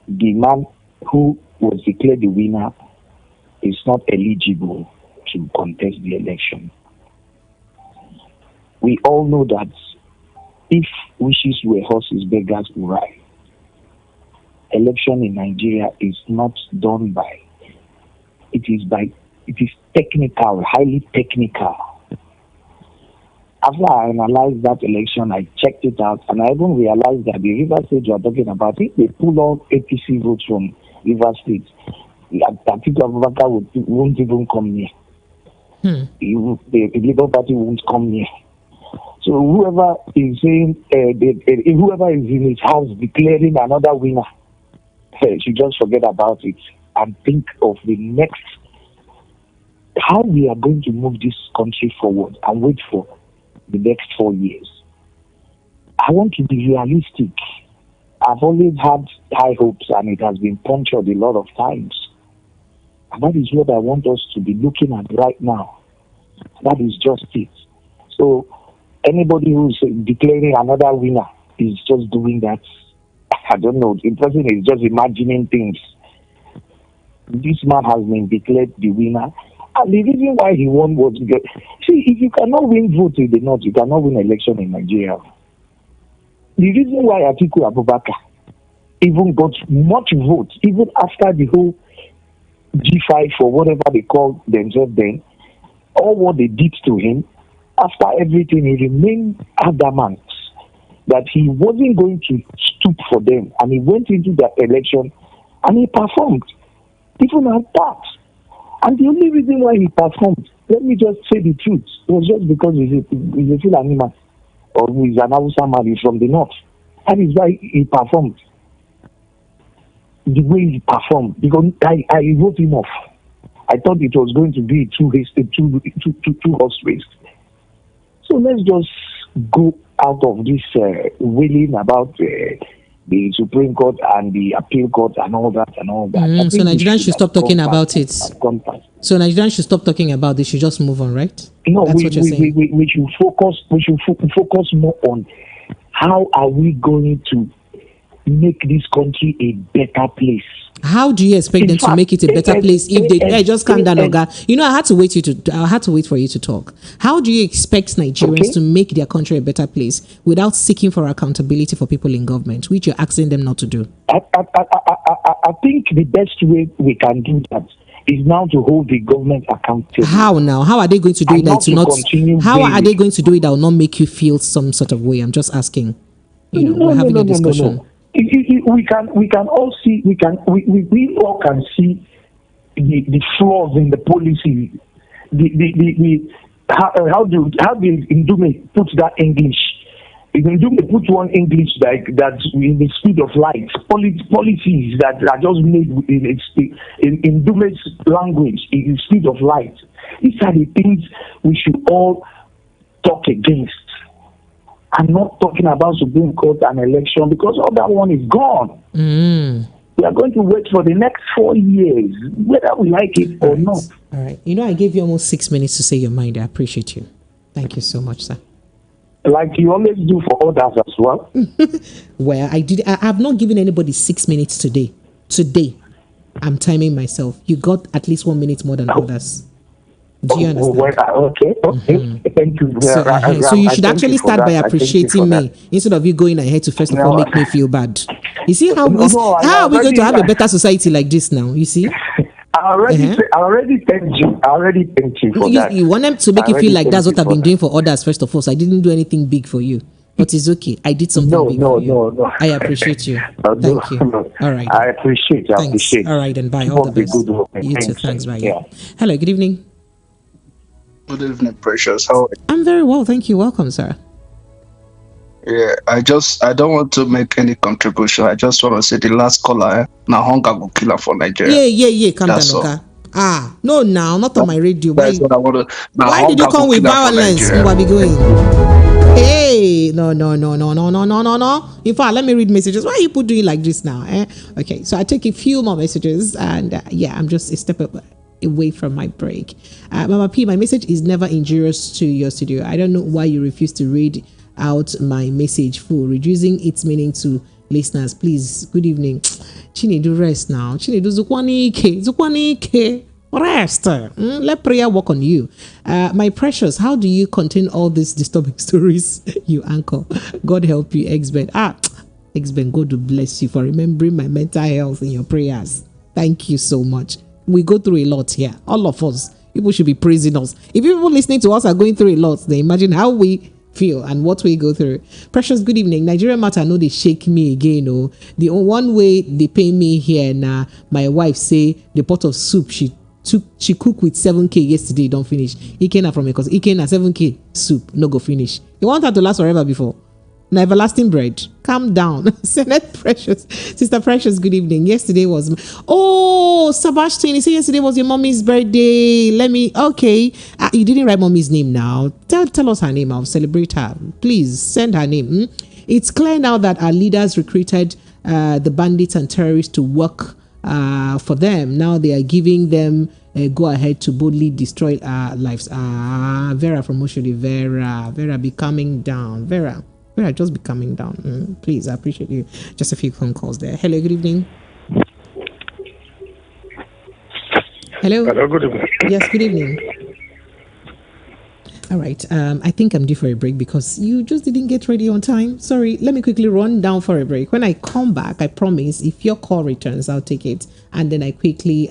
the man who was declared the winner is not eligible to contest the election. We all know that if wishes were horses, beggars would ride. Election in Nigeria is not done by, it is technical, highly technical. After I analyzed that election, I checked it out, and I even realized that the River State you are talking about, if they pull all APC votes from River State, Atiku Abubakar won't even come near. The Labour Party won't come near. So whoever is saying, whoever is in his house declaring another winner, should just forget about it and think of the next, how we are going to move this country forward and wait for the next 4 years. I want to be realistic. I've always had high hopes, and it has been punctured a lot of times. And that is what I want us to be looking at right now. That is just it. So anybody who's declaring another winner is just doing that. I don't know. The person is just imagining things. This man has been declared the winner. And the reason why he won was because, see, if you cannot win votes in the north, you cannot win election in Nigeria. The reason why Atiku Abubakar even got much votes, even after the whole G5 or whatever they called themselves then, all what they did to him, after everything, he remained adamant that he wasn't going to stoop for them. And he went into that election and he performed, even at that. And the only reason why he performed, let me just say the truth, was just because he's a Fulani man, or he's an Hausa man, he's from the north. That is why he performed the way he performed, because I wrote him off. I thought it was going to be two horse race. So let's just go out of this wailing about the Supreme Court and the Appeal Court and all that and all that. So Nigerians should stop talking about it. So Nigerians should stop talking about this. Should just move on, right? No, we should focus. We should focus more on how are we going to make this country a better place. How do you expect them to make it a better place if they just calm down, Oga? You know, I had to wait for you to talk. How do you expect Nigerians to make their country a better place without seeking for accountability for people in government, which you're asking them not to do? I think the best way we can do that is now to hold the government accountable. How now? How are they going to do it that to not? How are they going to do it that will not make you feel some sort of way? I'm just asking. We're having a discussion. We can all see. We all can see the flaws in the policy. How do Ndume put that English? If Ndume put one English like that in the speed of light, policies that are just made in Ndume's language, in the speed of light. These are the things we should all talk against. I'm not talking about Supreme Court and election, because all that one is gone. We are going to wait for the next 4 years, whether we like it or not. All right. You know, I gave you almost 6 minutes to say your mind. I appreciate you. Thank you so much, sir. Like you always do for others as well. Well, I have not given anybody 6 minutes today. Today, I'm timing myself. You got at least 1 minute more than others. Do you understand? Okay. Thank you. So you should actually start by appreciating me instead of you going ahead to first of all make me feel bad. You see how are we going to have a better society like this now? You see? I already thanked you for that. You want them to make you feel like that's what I've been doing for others first of all. So I didn't do anything big for you. But it's okay. I did something big for you. No. I appreciate you. Thank you. All right. I appreciate you. All right, and bye. All the best. You too. Thanks. Bye. Yeah. Hello, good evening. Good evening, Precious. How are you? I'm very well, thank you. Welcome, sir. Yeah, I don't want to make any contribution. I just want to say the last caller, now hunger will kill her for Nigeria. Yeah. Calm down, okay. No, now not on my radio. That's what I want to. Why did you come with violence? You will be going. Hey, no. In fact, let me read messages. Why are you doing like this now? Okay, so I take a few more messages, and I'm just a step away from my break. Mama P, my message is never injurious to your studio. I don't know why you refuse to read out my message full, reducing its meaning to listeners. Please, good evening. Chinedu, rest now. Chinedu, Zukwanike. Rest. Let prayer work on you. My precious, how do you contain all these disturbing stories? You uncle. God help you, X-Ben. X-Ben, God will bless you for remembering my mental health in your prayers. Thank you so much. We go through a lot here. All of us. People should be praising us. If people listening to us are going through a lot, they imagine how we feel and what we go through. Precious, good evening. Nigeria matter, no, they shake me again. Oh, the one way they pay me here now, my wife say the pot of soup she cooked with 7K yesterday don't finish. He came from because he came at 7K soup no go finish. You want her to last forever before? An everlasting bread. Calm down. Senate Precious. Sister Precious, good evening. Yesterday was... Oh, Sebastian, you say yesterday was your mommy's birthday. Okay. You didn't write mommy's name now. Tell us her name. I'll celebrate her. Please, send her name. It's clear now that our leaders recruited the bandits and terrorists to work for them. Now they are giving them a go ahead to boldly destroy our lives. Vera from Oshodi. Vera, be coming down. Vera, just be coming down. Please, I appreciate you. Just a few phone calls there. Hello, good evening. Hello, good evening. Yes, good evening. All right. I think I'm due for a break because you just didn't get ready on time. Sorry. Let me quickly run down for a break. When I come back, I promise if your call returns, I'll take it. And then I quickly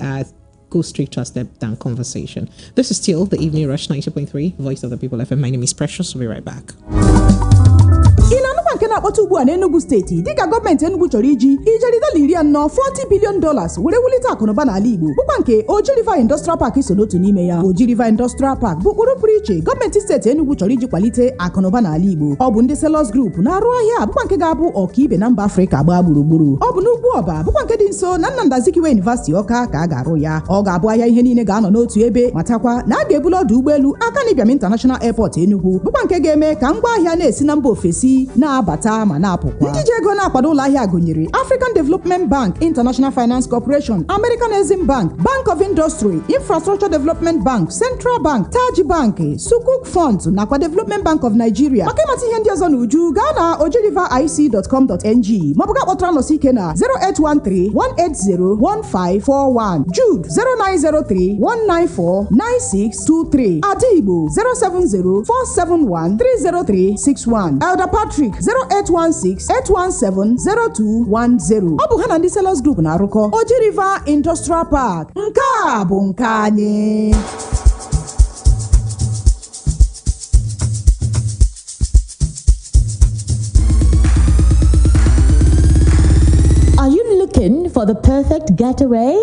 go straight to a step down conversation. This is still the Evening Rush 90.3, Voice of the People FM. My name is Precious. We'll be right back. nke na-akpọta ugbu a n'Enugu steeti dịka gọọmenti Enugu chọrọ ijeri $40 billion were wulite akụnụba n'ala Igbo bụkwa nke Oji River Industrial Park so n'otu n'ime ya. Oji River Industrial Park bụ ụkpụrụ pụrụ iche gọọmenti steeti Enugu chọrọ iji kwalite akụnụba n'ala Igbo. Ọ bụ ndị Sellers Group na-arụ ahịa bụkwa nke ga-abụ ọkaibe na mba Afrịka gbaa gburugburu. Ọ bụ n'Ugwu Ọba bụkwa nke dị nso na Nnamdi Azikiwe University Ọka ka a ga-arụ ya. Ọ ga-abụ ahịa ihe niile ga-anọ n'otu ebe matakwa na a ga-ebulu ọdụ ụgbọelu Akanibiam International Airport Enugu bụkwa nke ga-eme ka ngwa ahịa na-esi na mba ofesi na-abata ma na-apụkwa. Ndị ji ego na-akwado ụlọ ahịa gụnyere African Development Bank, International Finance Corporation, American Exim Bank, Bank of Industry, Infrastructure Development Bank, Central Bank, Taj Bank, Sukuk Funds nakwa Development Bank of Nigeria. Maka ịmata ihe ndị ọzọ n'uju gaa na ojiriveric.com.ng maọbụ gaa kpọtụrụ anọsi ike na 08131801541, Jude 0903-194-9623, Adigbo 070-471-30361, Elder Patrick 0816-817-0210. Ọ bụ ha na ndị Sellers Group na-arụkọ Oji River Industrial Park. Nke a bụ nke anyị. Are you looking for the perfect getaway?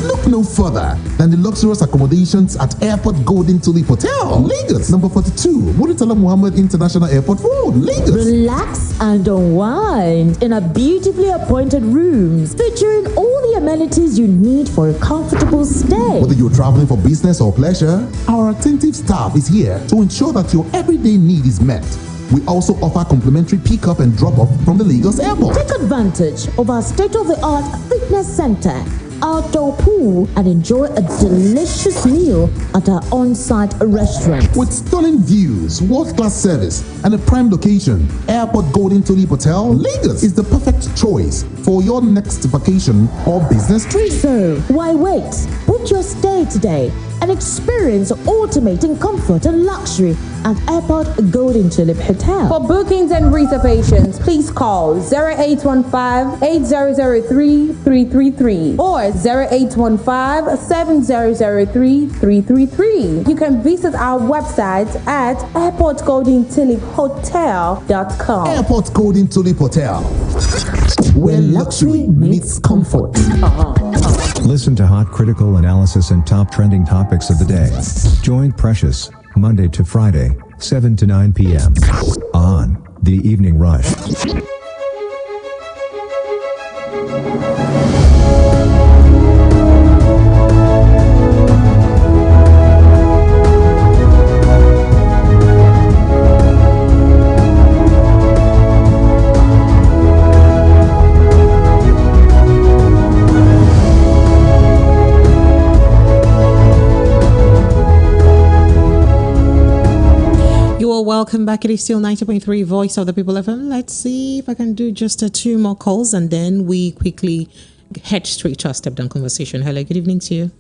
Look no further than the luxurious accommodations at Airport Golden Tulip Hotel, Lagos, number 42, Muritala Muhammad International Airport Road, Lagos. Relax and unwind in a beautifully appointed rooms featuring all the amenities you need for a comfortable stay. Whether you're traveling for business or pleasure, our attentive staff is here to ensure that your everyday need is met. We also offer complimentary pick-up and drop-off from the Lagos airport. Take advantage of our state-of-the-art fitness center, outdoor pool, and enjoy a delicious meal at our on-site restaurant. With stunning views, world-class service, and a prime location, Airport Golden Tulip Hotel, Lagos is the perfect choice for your next vacation or business trip. So, why wait? Book your stay today and experience ultimate in comfort and luxury at Airport Golden Tulip Hotel. For bookings and reservations, please call 0815-8003-333 or 0815-7003-333. You can visit our website at airportgoldentuliphotel.com. Airport Golden Tulip Hotel, where luxury meets comfort. Listen to hot critical analysis and top trending topics of the day. Join Precious, Monday to Friday, 7 to 9 p.m. on The Evening Rush. Welcome back. It is still 90.3 Voice of the People FM. Let's see if I can do just two more calls and then we quickly head straight to our step down conversation. Hello, good evening to you.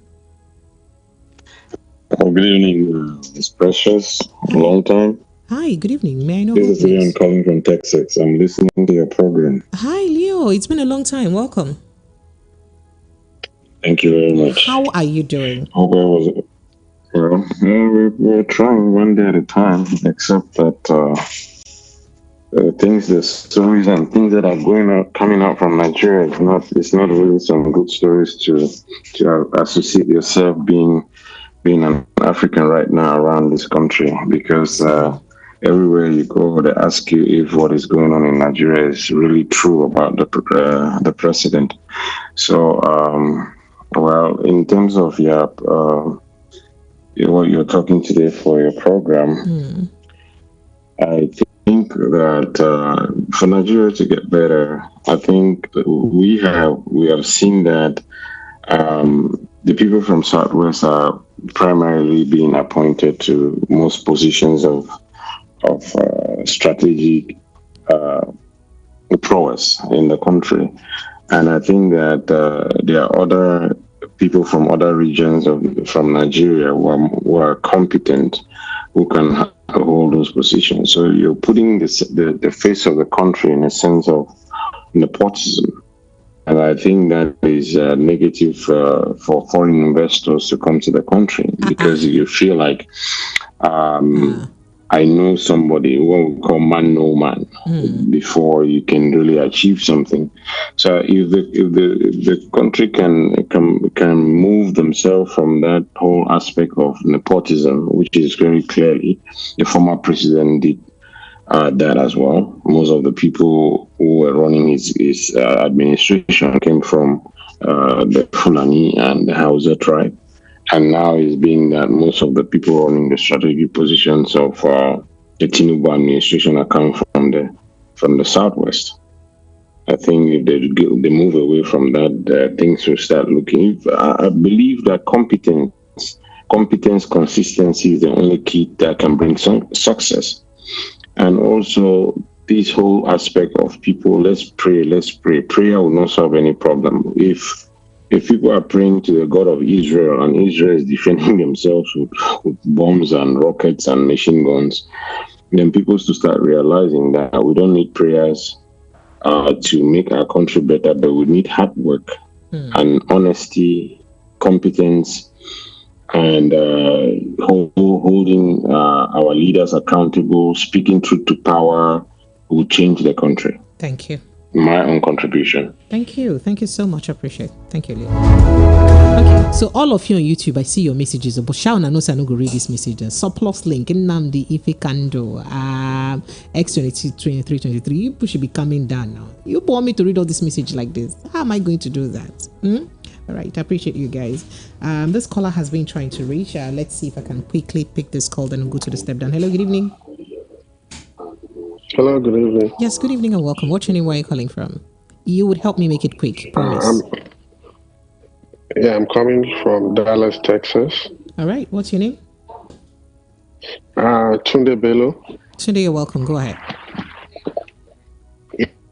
Good evening, Miss Precious. Long time. Hi, good evening. May I know This who is Leon calling from Texas. I'm listening to your program. Hi, Leo. It's been a long time. Welcome. Thank you very much. How are you doing? Hope I was. Well, we're trying one day at a time, except that the stories and things that are coming out from Nigeria it's not really some good stories to associate yourself being an African right now around this country, because everywhere you go, they ask you if what is going on in Nigeria is really true about the president. So, well, in terms of what you're talking today for your program, I think that for Nigeria to get better, I think we have seen that the people from Southwest are primarily being appointed to most positions of strategic prowess in the country, and I think that there are other people from other regions from Nigeria who are competent, who can hold those positions. So you're putting the face of the country in a sense of nepotism. And I think that is negative for foreign investors to come to the country, because you feel like I know somebody, what we call man know man, before you can really achieve something. So if the country can move themselves from that whole aspect of nepotism, which is very clearly the former president did that as well. Most of the people who were running his administration came from the Fulani and the Hausa tribe. And now it's being that most of the people running the strategic positions of the Tinubu administration are coming from the Southwest. I think if they move away from that, things will start looking. I believe that competence, consistency is the only key that can bring some success. And also this whole aspect of people, let's pray. Prayer will not solve any problem. If people are praying to the God of Israel and Israel is defending themselves with bombs and rockets and machine guns, then people to start realizing that we don't need prayers to make our country better, but we need hard work and honesty, competence, and holding our leaders accountable, speaking truth to power will change the country. Thank you. My own contribution. Thank you so much. I appreciate it. Thank you, Leo. Okay, so all of you on YouTube, I see your messages, but Shaun and I no go read this message. Surplus link in Namdi Ife Kando X2323. You should be coming down now. You want me to read all this message like this? How am I going to do that? All right, I appreciate you guys. This caller has been trying to reach. Let's see if I can quickly pick this call, then go to the step down. Hello, good evening. Hello, good evening. Yes, good evening and welcome. What's your name? Where are you calling from? You would help me make it quick, promise. I'm coming from Dallas, Texas. All right, what's your name? Tunde Bello. Tunde, you're welcome. Go ahead.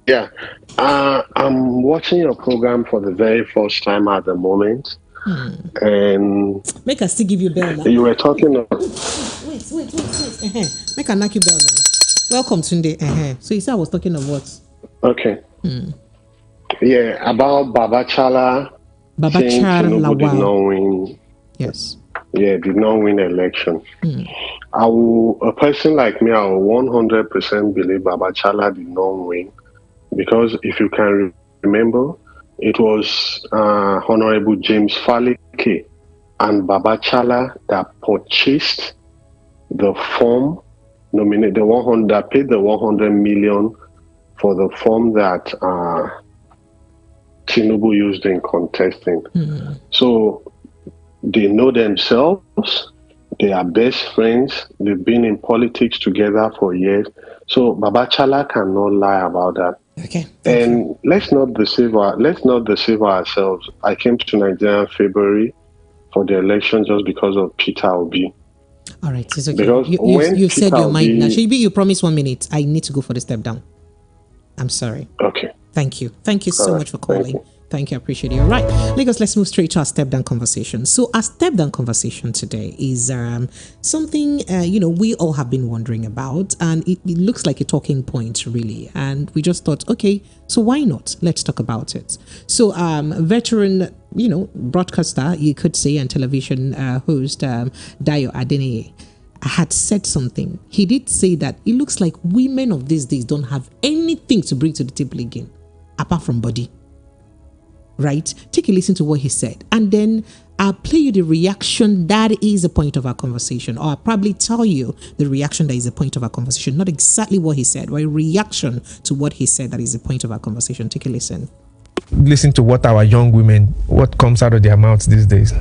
Yeah, I'm watching your program for the very first time at the moment. And make us still give you bell now. You were talking of... Wait. Make a knock you bell now. Welcome, Tunde. So you said I was talking of what? Okay. Yeah, about Babachala Lawal did not win. Yes. Yeah, did not win election. A person like me, I will 100% believe Babachala did not win, because if you can remember, it was Honorable James Falike and Babachala that purchased the form, nominated the 100, that paid the 100 million for the form that Tinubu used in contesting. So they know themselves, they are best friends, they've been in politics together for years. So Babachala cannot lie about that. Okay. And let's not deceive ourselves. I came to Nigeria in February for the election just because of Peter Obi. All right, it's okay. Because you said your mind. Now, Shibi, you promised 1 minute. I need to go for the step down. I'm sorry. Okay. Thank you so much for calling. Thank you. I appreciate it. All right. Lagos, let's move straight to our step down conversation. So our step down conversation today is something, we all have been wondering about, and it looks like a talking point really. And we just thought, okay, so why not? Let's talk about it. So veteran, broadcaster, you could say, and television host, Dayo Adeneye, had said something. He did say that it looks like women of these days don't have anything to bring to the table again, apart from body. Right? Take a listen to what he said, and then I'll play you the reaction that is the point of our conversation, or I'll probably tell you the reaction that is the point of our conversation. Not exactly what he said, but a reaction to what he said that is the point of our conversation. Take a listen. Listen to what our young women, what comes out of their mouths these days.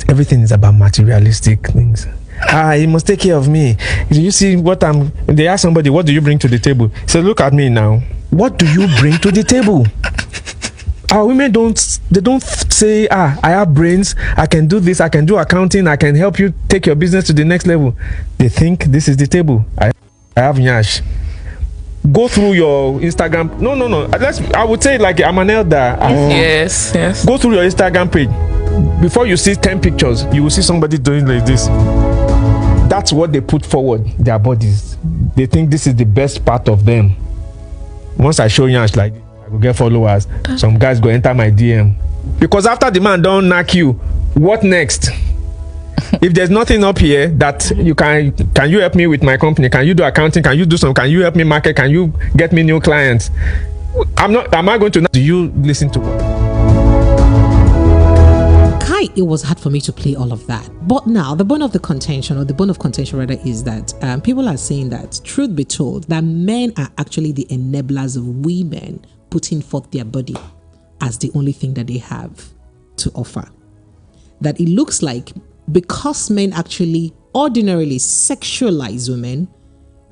Everything is about materialistic things. You must take care of me. Do you see what they ask somebody, what do you bring to the table? So look at me now. What do you bring to the table? Our women don't say, I have brains, I can do this, I can do accounting, I can help you take your business to the next level. They think this is the table. I have nyash. Go through your Instagram. No. I would say, like, I'm an elder. Yes. Go through your Instagram page. Before you see 10 pictures, you will see somebody doing like this. That's what they put forward, their bodies. They think this is the best part of them. Once I show nyash like this, I will get followers. Some guys go enter my DM. Because after the man don't knock you, what next? If there's nothing up here that you can you help me with my company? Can you do accounting? Can you do some? Can you help me market? Can you get me new clients? Am I going to? Do you listen to what? It was hard for me to play all of that. But now the bone of contention rather is that people are saying that, truth be told, that men are actually the enablers of women putting forth their body as the only thing that they have to offer. That it looks like because men actually ordinarily sexualize women,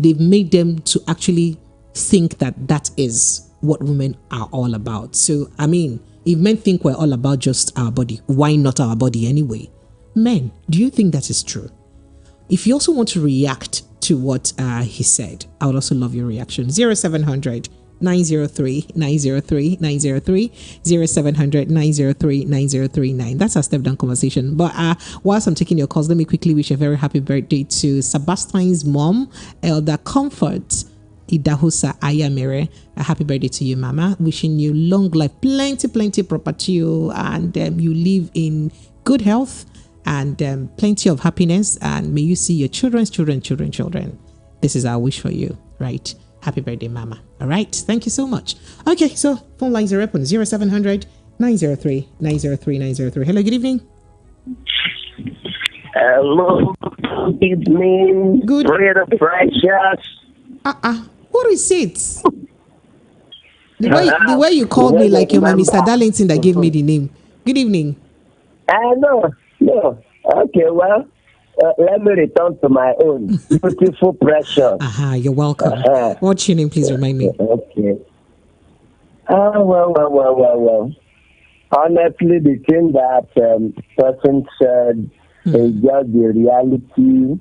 they've made them to actually think that is what women are all about. So, I mean, if men think we're all about just our body, why not our body anyway? Men, do you think that is true? If you also want to react to what he said, I would also love your reaction. 0700 903 903 903 0700 903 9039. That's our step down conversation. But whilst I'm taking your calls, let me quickly wish a very happy birthday to Sebastian's mom, Elder Comfort Idahusa Ayamere. A happy birthday to you, Mama. Wishing you long life, plenty property, and you live in good health and plenty of happiness, and may you see your children's children. This is our wish for you, right? Happy birthday, Mama. All right. Thank you so much. Okay, so phone lines are open. 0700 903 903 903. Hello, good evening. Hello, good evening. Good. Brother Precious. What is it? The way you called me like you're my Mr. Darlington that gave me the name. Good evening. No. Okay, well, let me return to my own. Beautiful Precious. You're welcome. What's your name? Please remind me. Okay. Well. Honestly, the thing that person said is just the reality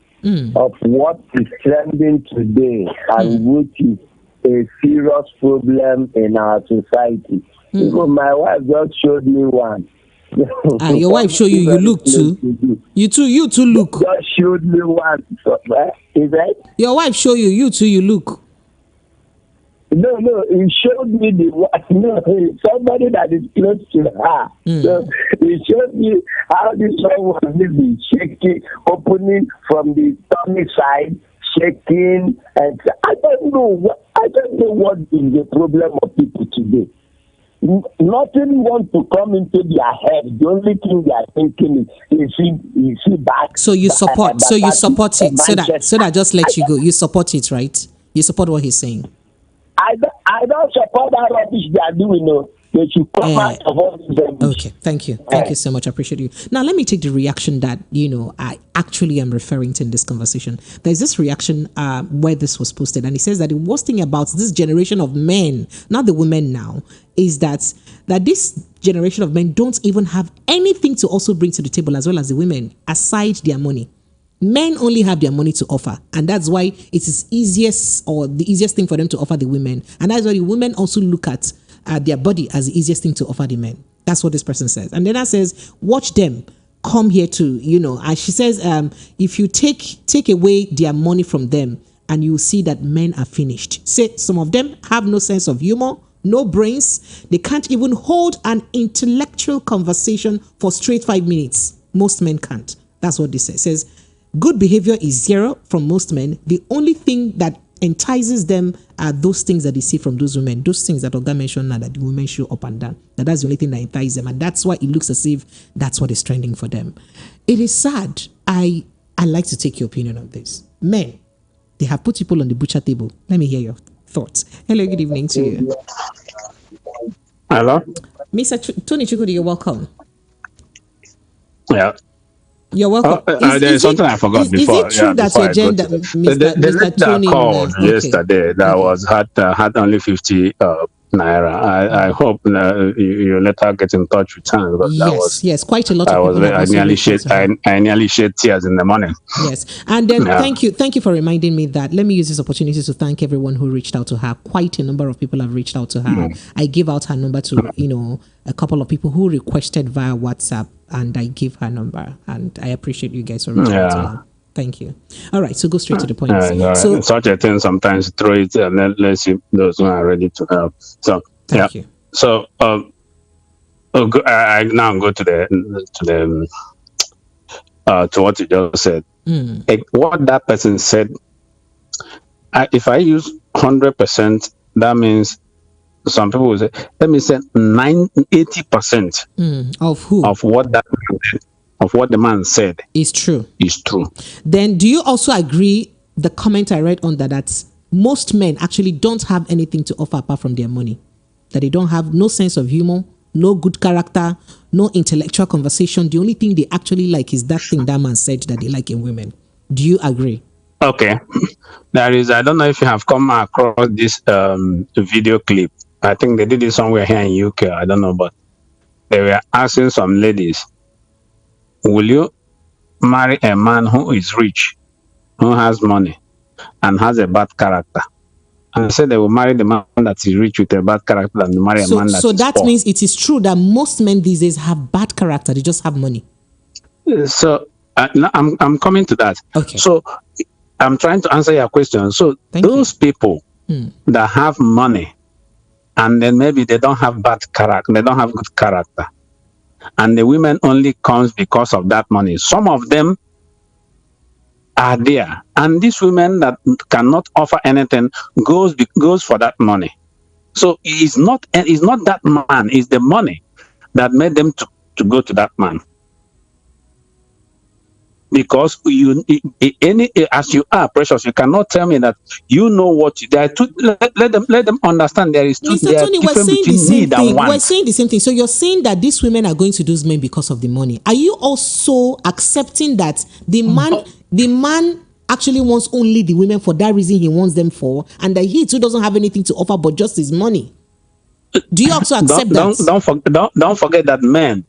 of what is trending today, and which is a serious problem in our society. Even my wife just showed me one. Your wife showed you? You look too. You too look. Just showed me one. Is that? Your wife showed you? You too. You look. No, he showed me somebody that is close to her. So he showed me how this one was living, shaking, opening from the tummy side, shaking, and I don't know what is the problem of people today. Nothing wants to come into their head. The only thing they are thinking is see back. So you support. So you support it. So that just let you go. You support it, right? You support what he's saying. I don't support that rubbish they are doing. No, they should come out of all these rubbish. Okay, thank you so much. I appreciate you. Now let me take the reaction that I actually am referring to in this conversation. There's this reaction where this was posted, and he says that the worst thing about this generation of men, not the women now, is that this generation of men don't even have anything to also bring to the table, as well as the women, aside their money. Men only have their money to offer, and that's why it is the easiest thing for them to offer the women, and that's why the women also look at their body as the easiest thing to offer the men. That's what this person says. And then that says, watch them come here to, and she says, if you take away their money from them, and you see that men are finished. Say some of them have no sense of humor, no brains. They can't even hold an intellectual conversation for straight 5 minutes. Most men can't. That's what this says. It says, good behavior is zero from most men. The only thing that entices them are those things that they see from those women. Those things that Oga mentioned now, that the women show up and down. That's the only thing that entices them. And that's why it looks as if that's what is trending for them. It is sad. I like to take your opinion on this. Men, they have put people on the butcher table. Let me hear your thoughts. Hello, good evening to you. Hello? Mr. Tony Chukwudi, you're welcome. Yeah. You're welcome. There's something I forgot before. Is it true that your gender, Mr. Tony, called yesterday that had only 50 naira. I hope you let her get in touch with her. Yes, quite a lot of people. I nearly shed tears in the morning. Yes, and then thank you for reminding me that. Let me use this opportunity to thank everyone who reached out to her. Quite a number of people have reached out to her. I gave out her number to a couple of people who requested via WhatsApp, and I gave her number, and I appreciate you guys for reaching out to her. Thank you. All right, so go straight to the point. So such a thing, sometimes throw it and then let's see those who are ready to help. So thank you. So I now go to the to what you just said. What that person said. If I use 100%, that means some people will say, let me say 80% of who? Of what that man said. Of what the man said is true. Then do you also agree the comment I read on that most men actually don't have anything to offer apart from their money? That they don't have no sense of humor, no good character, no intellectual conversation. The only thing they actually like is that thing that man said that they like in women. Do you agree? Okay. I don't know if you have come across this video clip. I think they did it somewhere here in UK. I don't know, but they were asking some ladies, will you marry a man who is rich, who has money, and has a bad character? And said they will marry the man that is rich with a bad character and marry a man that is poor. So that means it is true that most men these days have bad character. They just have money. So I'm coming to that. Okay. So I'm trying to answer your question. So those people that have money and then maybe they don't have bad character, they don't have good character, and the women only comes because of that money. Some of them are there, and these women that cannot offer anything goes for that money. So it's not that man, it's the money that made them to go to that man. Because as you are precious, you cannot tell me that you know what you are. Let them understand there is two. Mr. Tony, we're saying the same thing. We're saying the same thing. So you're saying that these women are going to those men because of the money. Are you also accepting that the man actually wants only the women for that reason he wants them for, and that he too doesn't have anything to offer but just his money? Do you also accept that? Don't forget that men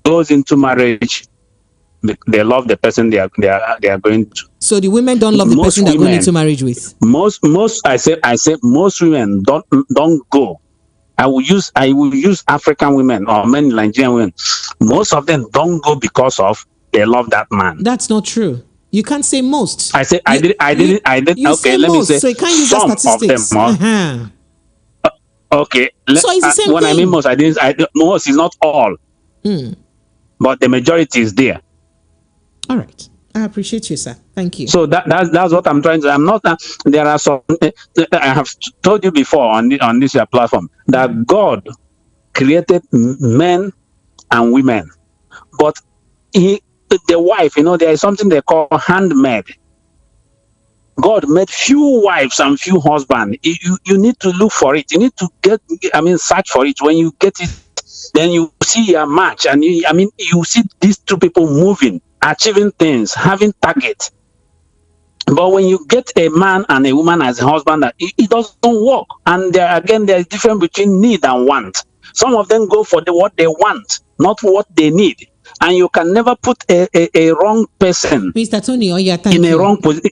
goes into marriage. They love the person they are going to. So the women don't love the person they're going into marriage with. Most I say most women don't go. I will use African women or many Nigerian women. Most of them don't go because of they love that man. That's not true. You can't say most. I did. Okay, let me say. So you can't use some the statistics. Of them. Okay. So it's the same when thing. I mean most, most is not all, but the majority is there. All right. I appreciate you, sir. Thank you. So that's what I'm trying to. I'm not. There are some. I have told you before on this platform that God created men and women, but the wife, there is something they call handmaid. God made few wives and few husbands. You need to look for it. You need to search for it. When you get it, then you see a match, and you see these two people moving, achieving things, having targets. But when you get a man and a woman as a husband, it doesn't work. And there is difference between need and want. Some of them go for what they want, not what they need. And you can never put a wrong person Mr. Tony, in a wrong position.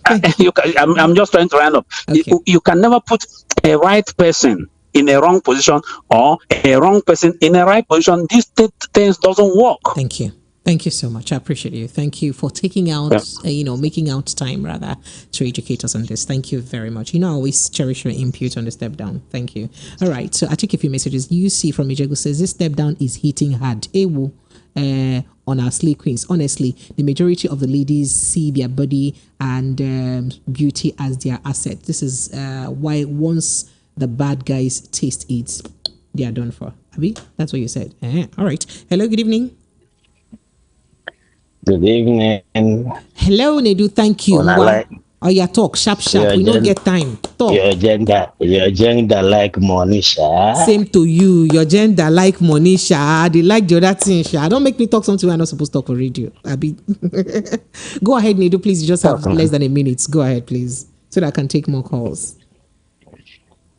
I'm just trying to round up. Okay. You can never put a right person in a wrong position or a wrong person in a right position, these things doesn't work. Thank you. Thank you so much. I appreciate you. Thank you for taking out, making out time rather to educate us on this. Thank you very much. I always cherish your input on the step down. Thank you. All right. So I take a few messages. You see from Ijegu says this step down is hitting hard. Ewu. On our slay queens. Honestly, the majority of the ladies see their body and beauty as their asset. This is why once the bad guys taste it, they are done for. Abi, that's what you said. All right. Hello, good evening. Good evening. Hello, Nedu. Thank you. Oh, yeah, talk sharp. We don't get time. Talk. Your gender like money, sha. Same to you. Your gender like money, sha. They like the other thing, sha. Don't make me talk something I'm not supposed to talk on radio. Abi. Go ahead, Nedu. Please, you just have less than a minute. Go ahead, please, so that I can take more calls.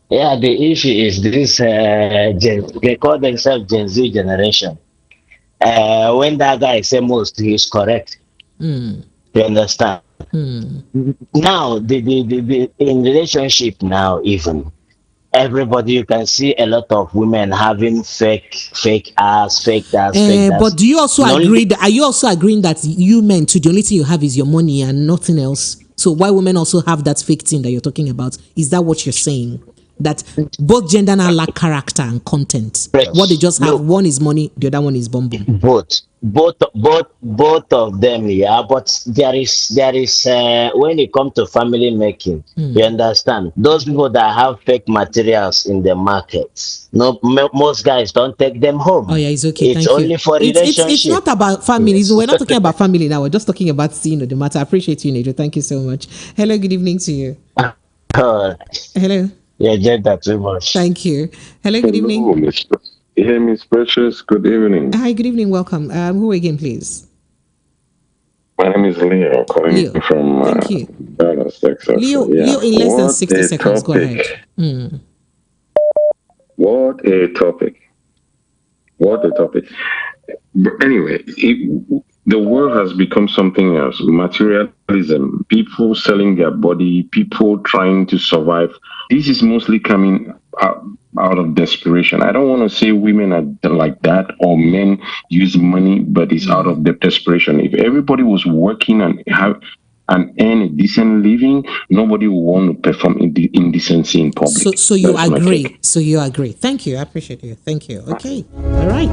Yeah, the issue is this. They call themselves Gen Z generation. When that guy say most, he is correct. You understand? Now, the in relationship now, even everybody, you can see a lot of women having fake ass. But do you also agree that, are you also agreeing that you men too, the only thing you have is your money and nothing else? So why women also have that fake thing that you're talking about? Is that what you're saying? That both gender now lack character and content. What they just have, one is money, the other one is bum bum. Both of them, yeah. But there is when it comes to family making, you understand, those people that have fake materials in the market, most guys don't take them home. Oh yeah, it's okay. It's Thank only you. for relationship. It's not about families. We're not talking about family now. We're just talking about the matter. I appreciate you, Nejo. Thank you so much. Hello, good evening to you. Hello. Yeah, gender too much. Thank you. Hello, good evening. Miss Precious, good evening. Hi, good evening. Welcome. Who again, please? My name is Leo, calling you from Dallas, Texas. Leo, in less than 60 seconds, go ahead. What a topic. But anyway, the world has become something else. Materialism, people selling their body, people trying to survive. This is mostly coming out of desperation. I don't want to say women are like that or men use money, but it's out of desperation. If everybody was working and earn a decent living, nobody will want to perform indecency in public. So you agree. So you agree. Thank you. I appreciate you. Thank you. Okay. All right.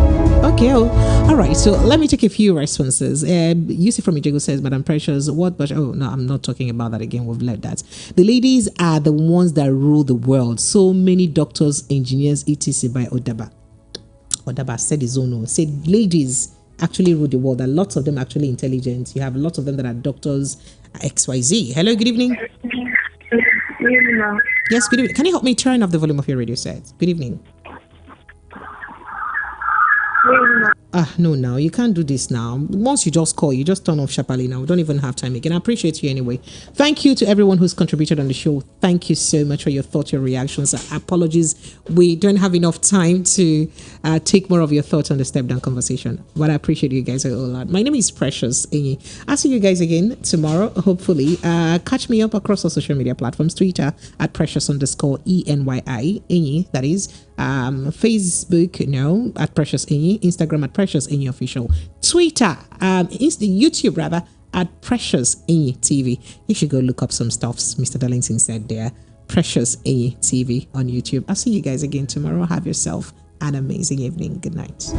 Okay. All right. So let me take a few responses. Yusuf from Ijego says, Madam Precious, what? But no, I'm not talking about that again. We've left that. The ladies are the ones that rule the world. So many doctors, engineers, etc. by Odaba. Odaba said his own. Said ladies actually rule the world. There are lots of them actually intelligent. You have lots of them that are doctors, XYZ. Hello, good evening. Yes, good evening. Can you help me turn off the volume of your radio set? Good evening. No, now you can't do this now. Once you just call, you just turn off sharply now. We don't even have time again. I appreciate you anyway. Thank you to everyone who's contributed on the show. Thank you so much for your thoughts, your reactions. Apologies, we don't have enough time to take more of your thoughts on the step down conversation, but I appreciate you guys a lot. My name is Precious Enyi. I'll see you guys again tomorrow, hopefully. Catch me up across our social media platforms: Twitter at Precious_ENYI Enyi, that is. Facebook, at Precious Enyi, Instagram at Precious Enyi Official, Twitter, YouTube rather, at Precious Enyi TV. You should go look up some stuffs Mr. Darlington said there. Precious Enyi TV on YouTube. I'll see you guys again tomorrow. Have yourself an amazing evening. Good night.